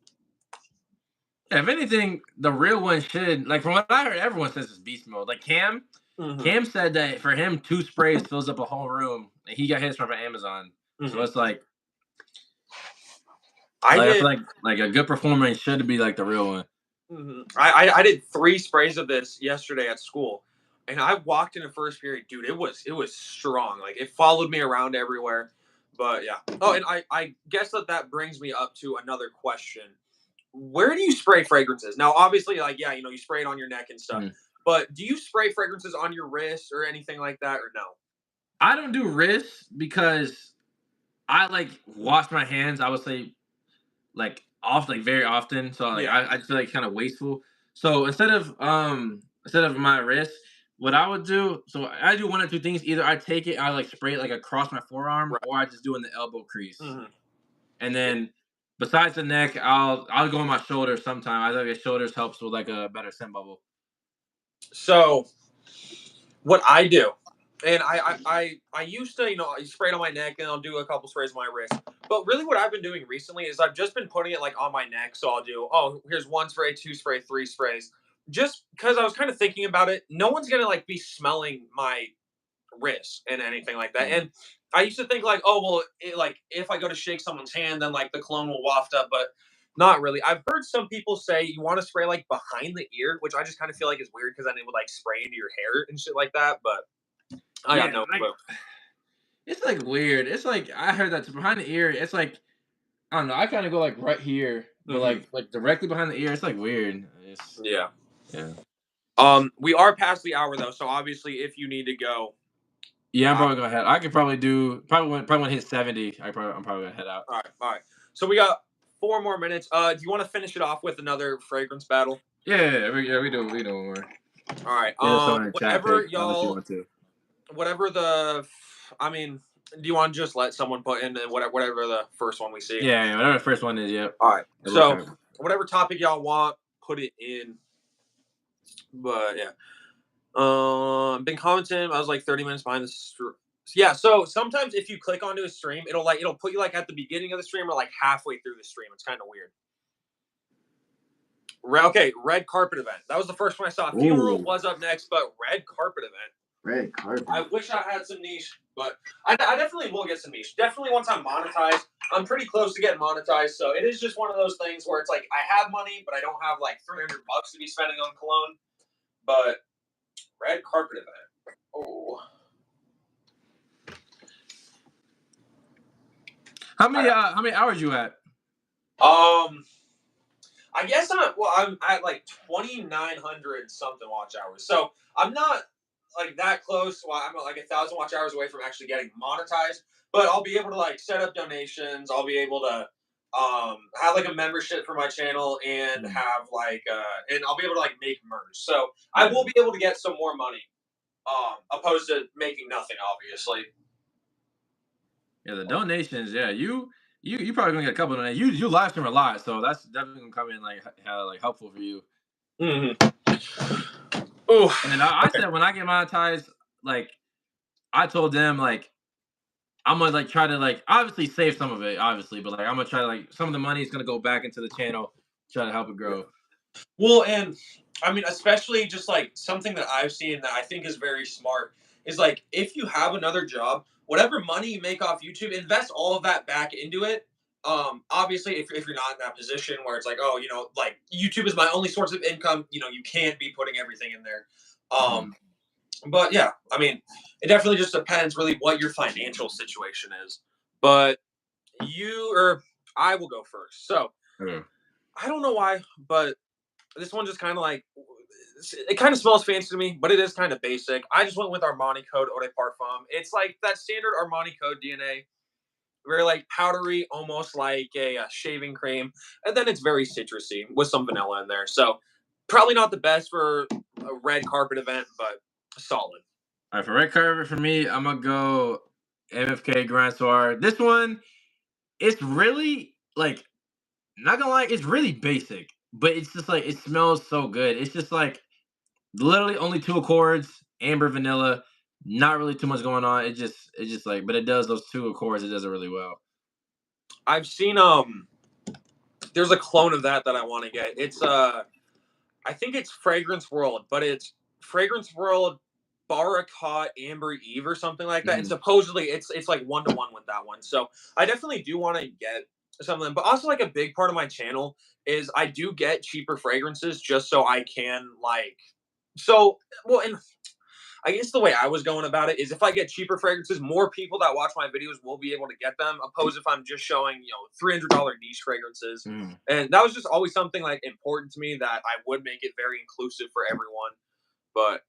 If anything, the real one should, like from what I heard, everyone says it's beast mode. Like Cam said that for him, 2 sprays fills up a whole room, and he got his from Amazon. So it's like, I feel like a good performer should be like the real one. I did 3 sprays of this yesterday at school, and I walked in the first period, dude. It was strong. Like it followed me around everywhere. But yeah. Oh, and I guess that brings me up to another question. Where do you spray fragrances? Now, obviously, like, yeah, you spray it on your neck and stuff. Mhm. But do you spray fragrances on your wrist or anything like that, or no? I don't do wrists because I like wash my hands. I would say like very often. So like Yeah. I feel like kind of wasteful. So instead of my wrist, what I would do, so I do one or two things. Either I take it, I like spray it like across my forearm, Right. or I just do it in the elbow crease. Hmm. And then besides the neck, I'll go on my shoulders sometime. I think the shoulders helps with like a better scent bubble. So what I do, and I used to, I spray it on my neck and I'll do a couple sprays on my wrist. But really, what I've been doing recently is I've just been putting it like on my neck. So I'll do, oh, here's one spray, two spray, three sprays. Just because I was kind of thinking about it, no one's gonna like be smelling my wrist and anything like that. Mm. And I used to think like, oh well, like if I go to shake someone's hand, then like the cologne will waft up, but not really. I've heard some people say you want to spray like behind the ear, which I just kind of feel like is weird because then it would like spray into your hair and shit like that. But I got Yeah, no like clue. it's like weird. It's like I heard that behind the ear. It's like I don't know. I kind of go like right here, but Hmm. like directly behind the ear. It's like weird. It's Yeah. yeah. We are past the hour though, so obviously if you need to go, Yeah, I'm uh, probably gonna head. I could probably do probably when it hits 70. I'm probably gonna head out. all right. So we got 4 more minutes. Do you want to finish it off with another fragrance battle? We do one more. All right. Yeah, someone in the chat Whatever pick unless you y'all, want to. whatever the, I mean, do you want to just let someone put in whatever the first one we see? Yeah, whatever the first one is. Yep. All right. Yeah, So whatever topic y'all want, put it in. But yeah. Been commenting. I was like 30 minutes behind the stream. Yeah, so sometimes if you click onto a stream, it'll put you like at the beginning of the stream or like halfway through the stream. It's kind of weird. Okay, red carpet event. That was the first one I saw. Funeral Ooh, was up next, but red carpet event. red carpet. I wish I had some niche, but I definitely will get some niche. Definitely once I'm monetized. I'm pretty close to getting monetized, so it is just one of those things where it's like I have money, but I don't have like $300 to be spending on cologne. But red carpet event. Oh. How many hours you at? I guess I'm at like 2,900 something watch hours. So I'm not like that close. Well, I'm like 1,000 watch hours away from actually getting monetized. But I'll be able to like set up donations. I'll be able to have like a membership for my channel and have like and I'll be able to like make merch. So I will be able to get some more money. Opposed to making nothing, obviously. Yeah, the donations. Yeah, you probably gonna get a couple of donations. You live stream a lot, so that's definitely gonna come in like helpful for you. Mm-hmm. Oh, And then I said when I get monetized, like I told them like I'm gonna like try to like obviously save some of it, obviously, but like I'm gonna try to like some of the money is gonna go back into the channel, try to help it yeah. grow. Well, and I mean, especially just like something that I've seen that I think is very smart is like if you have another job, whatever money you make off YouTube, invest all of that back into it. Obviously, if you're not in that position where it's like, oh, like YouTube is my only source of income, you can't be putting everything in there. Mhm. But yeah, I mean, it definitely just depends really what your financial situation is. But I will go first. So Okay. I don't know why, but this one just kind of like it kind of smells fancy to me, but it is kind of basic. I just went with Armani Code Eau de Parfum. It's like that standard Armani Code DNA, very like powdery, almost like a shaving cream, and then it's very citrusy with some vanilla in there. So probably not the best for a red carpet event, but solid. All right, for red carpet for me, I'm gonna go MFK Grand Soir. This one, it's really like not gonna lie, it's really basic, but it's just like it smells so good. It's just like literally only two accords, amber, vanilla. Not really too much going on. It's just like, but it does those two accords. It does it really well. I've seen there's a clone of that I want to get. It's I think it's Fragrance World, but it's Fragrance World Barakat Amber Eve or something like that. And Mhm. supposedly it's like 1-to-1 with that one. So I definitely do want to get some of them. But also like a big part of my channel is I do get cheaper fragrances just so I can like so well and I guess the way I was going about it is if I get cheaper fragrances, more people that watch my videos will be able to get them. Opposed if I'm just showing, $300 niche fragrances. Mm. And that was just always something like important to me that I would make it very inclusive for everyone. But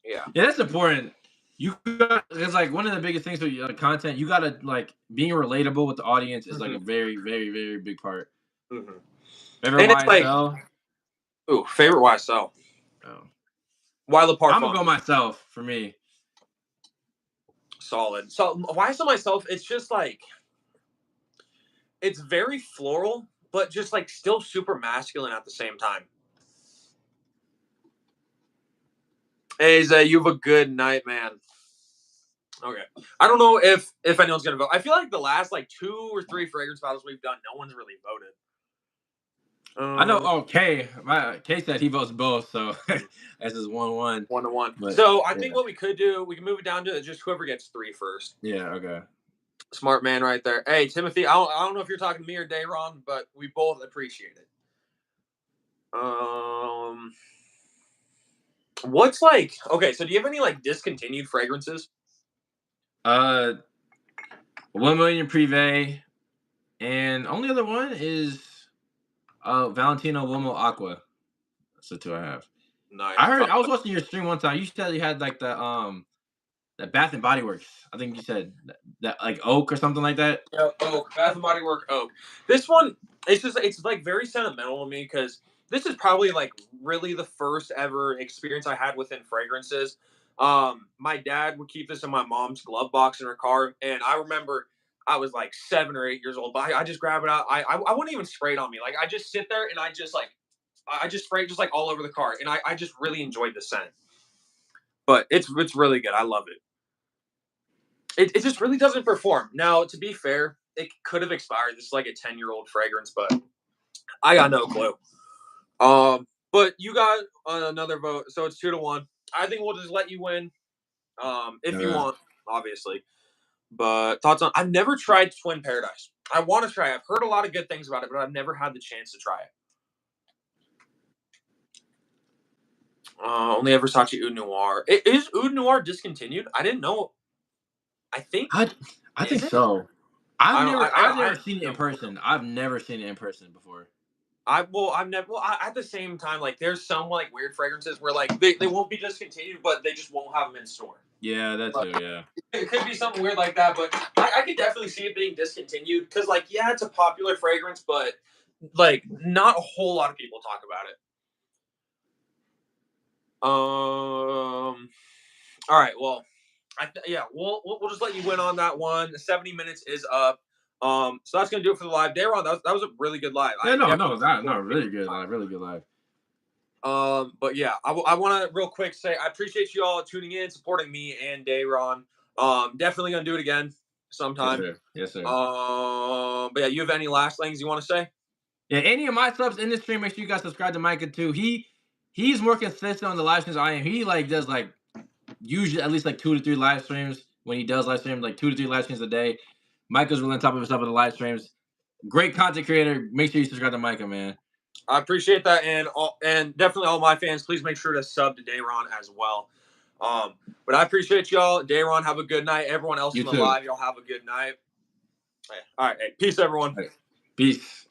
yeah. Yeah, that's important. It's like one of the biggest things with content. You gotta like being relatable with the audience is like a very, very, very big part. Mm-hmm. Favorite And it's like, YSL? favorite YSL. Oh. Why Le I'm Parfum? gonna go myself for me. Solid. So YSL myself, it's just like it's very floral, but just like still super masculine at the same time. Hey, Zay, you have a good night, man. Okay. I don't know if anyone's gonna vote. I feel like the last like 2 or 3 fragrance battles we've done, no one's really voted. I know. Oh, Kay said he votes both, so Mhm. that's just 1-1. 1-1. But So I yeah, think what we could do, we can move it down to just whoever gets 3 first. yeah, okay. Smart man right there. Hey, Timothy, I don't know if you're talking to me or Daron, but we both appreciate it. What's like okay, so do you have any like discontinued fragrances? 1 million Privé, and only other one is Valentino Uomo Aqua. That's the 2 I have. Nice. I was watching your stream one time. You said you had like the Bath and Body Works. I think you said that like oak or something like that. Yep, oak. Bath and Body Work oak. This one, it's like very sentimental to me because this is probably like really the first ever experience I had within fragrances. My dad would keep this in my mom's glove box in her car, and I remember I was like 7 or 8 years old, but I just grab it out. I wouldn't even spray it on me. Like I just sit there and I just spray it just like all over the car, and I just really enjoyed the scent. But it's really good. I love it. It just really doesn't perform. Now, to be fair, it could have expired. This is like a 10-year-old fragrance, but I got no clue. But you got another vote, so it's 2-1. I think we'll just let you win. If you want, obviously. But thoughts on? I've never tried Twin Paradise. I want to try it. I've heard a lot of good things about it, but I've never had the chance to try it. Only ever Versace Oud Noir. Is Oud Noir discontinued? I didn't know. I think. I think Is it? so. I don't. I've I never seen it no in clue. person. I've never seen it in person before. I've never. Well, at the same time, like there's some like weird fragrances where like they won't be discontinued, but they just won't have them in store. Yeah, that But too. Yeah. it could be something weird like that. But I could definitely see it being discontinued because, like, yeah, it's a popular fragrance, but like not a whole lot of people talk about it. All right. Well, yeah, we'll just let you win on that one. 70 minutes is up. So that's gonna do it for the live. Daron, that was a really good live. Yeah, I definitely enjoyed really good, really good live. But yeah, I want to real quick say I appreciate you all tuning in, supporting me and Daron. Definitely gonna do it again Yes, sometime. sir. Yes, sir. But yeah, you have any last things you want to say? Yeah, any of my subs in the stream, make sure you guys subscribe to Micah too. He's more consistent on the live streams I am. He like does like usually at least like 2 to 3 live streams when he does live streams, like 2 to 3 live streams a day. Micah's really on top of himself with the live streams. Great content creator. Make sure you subscribe to Micah, man. I appreciate that, and definitely all my fans. Please make sure to sub to Daron as well. But I appreciate y'all. Daron, have a good night. Everyone else You in the too. live, y'all have a good night. All right, hey, peace, everyone. All right. Peace.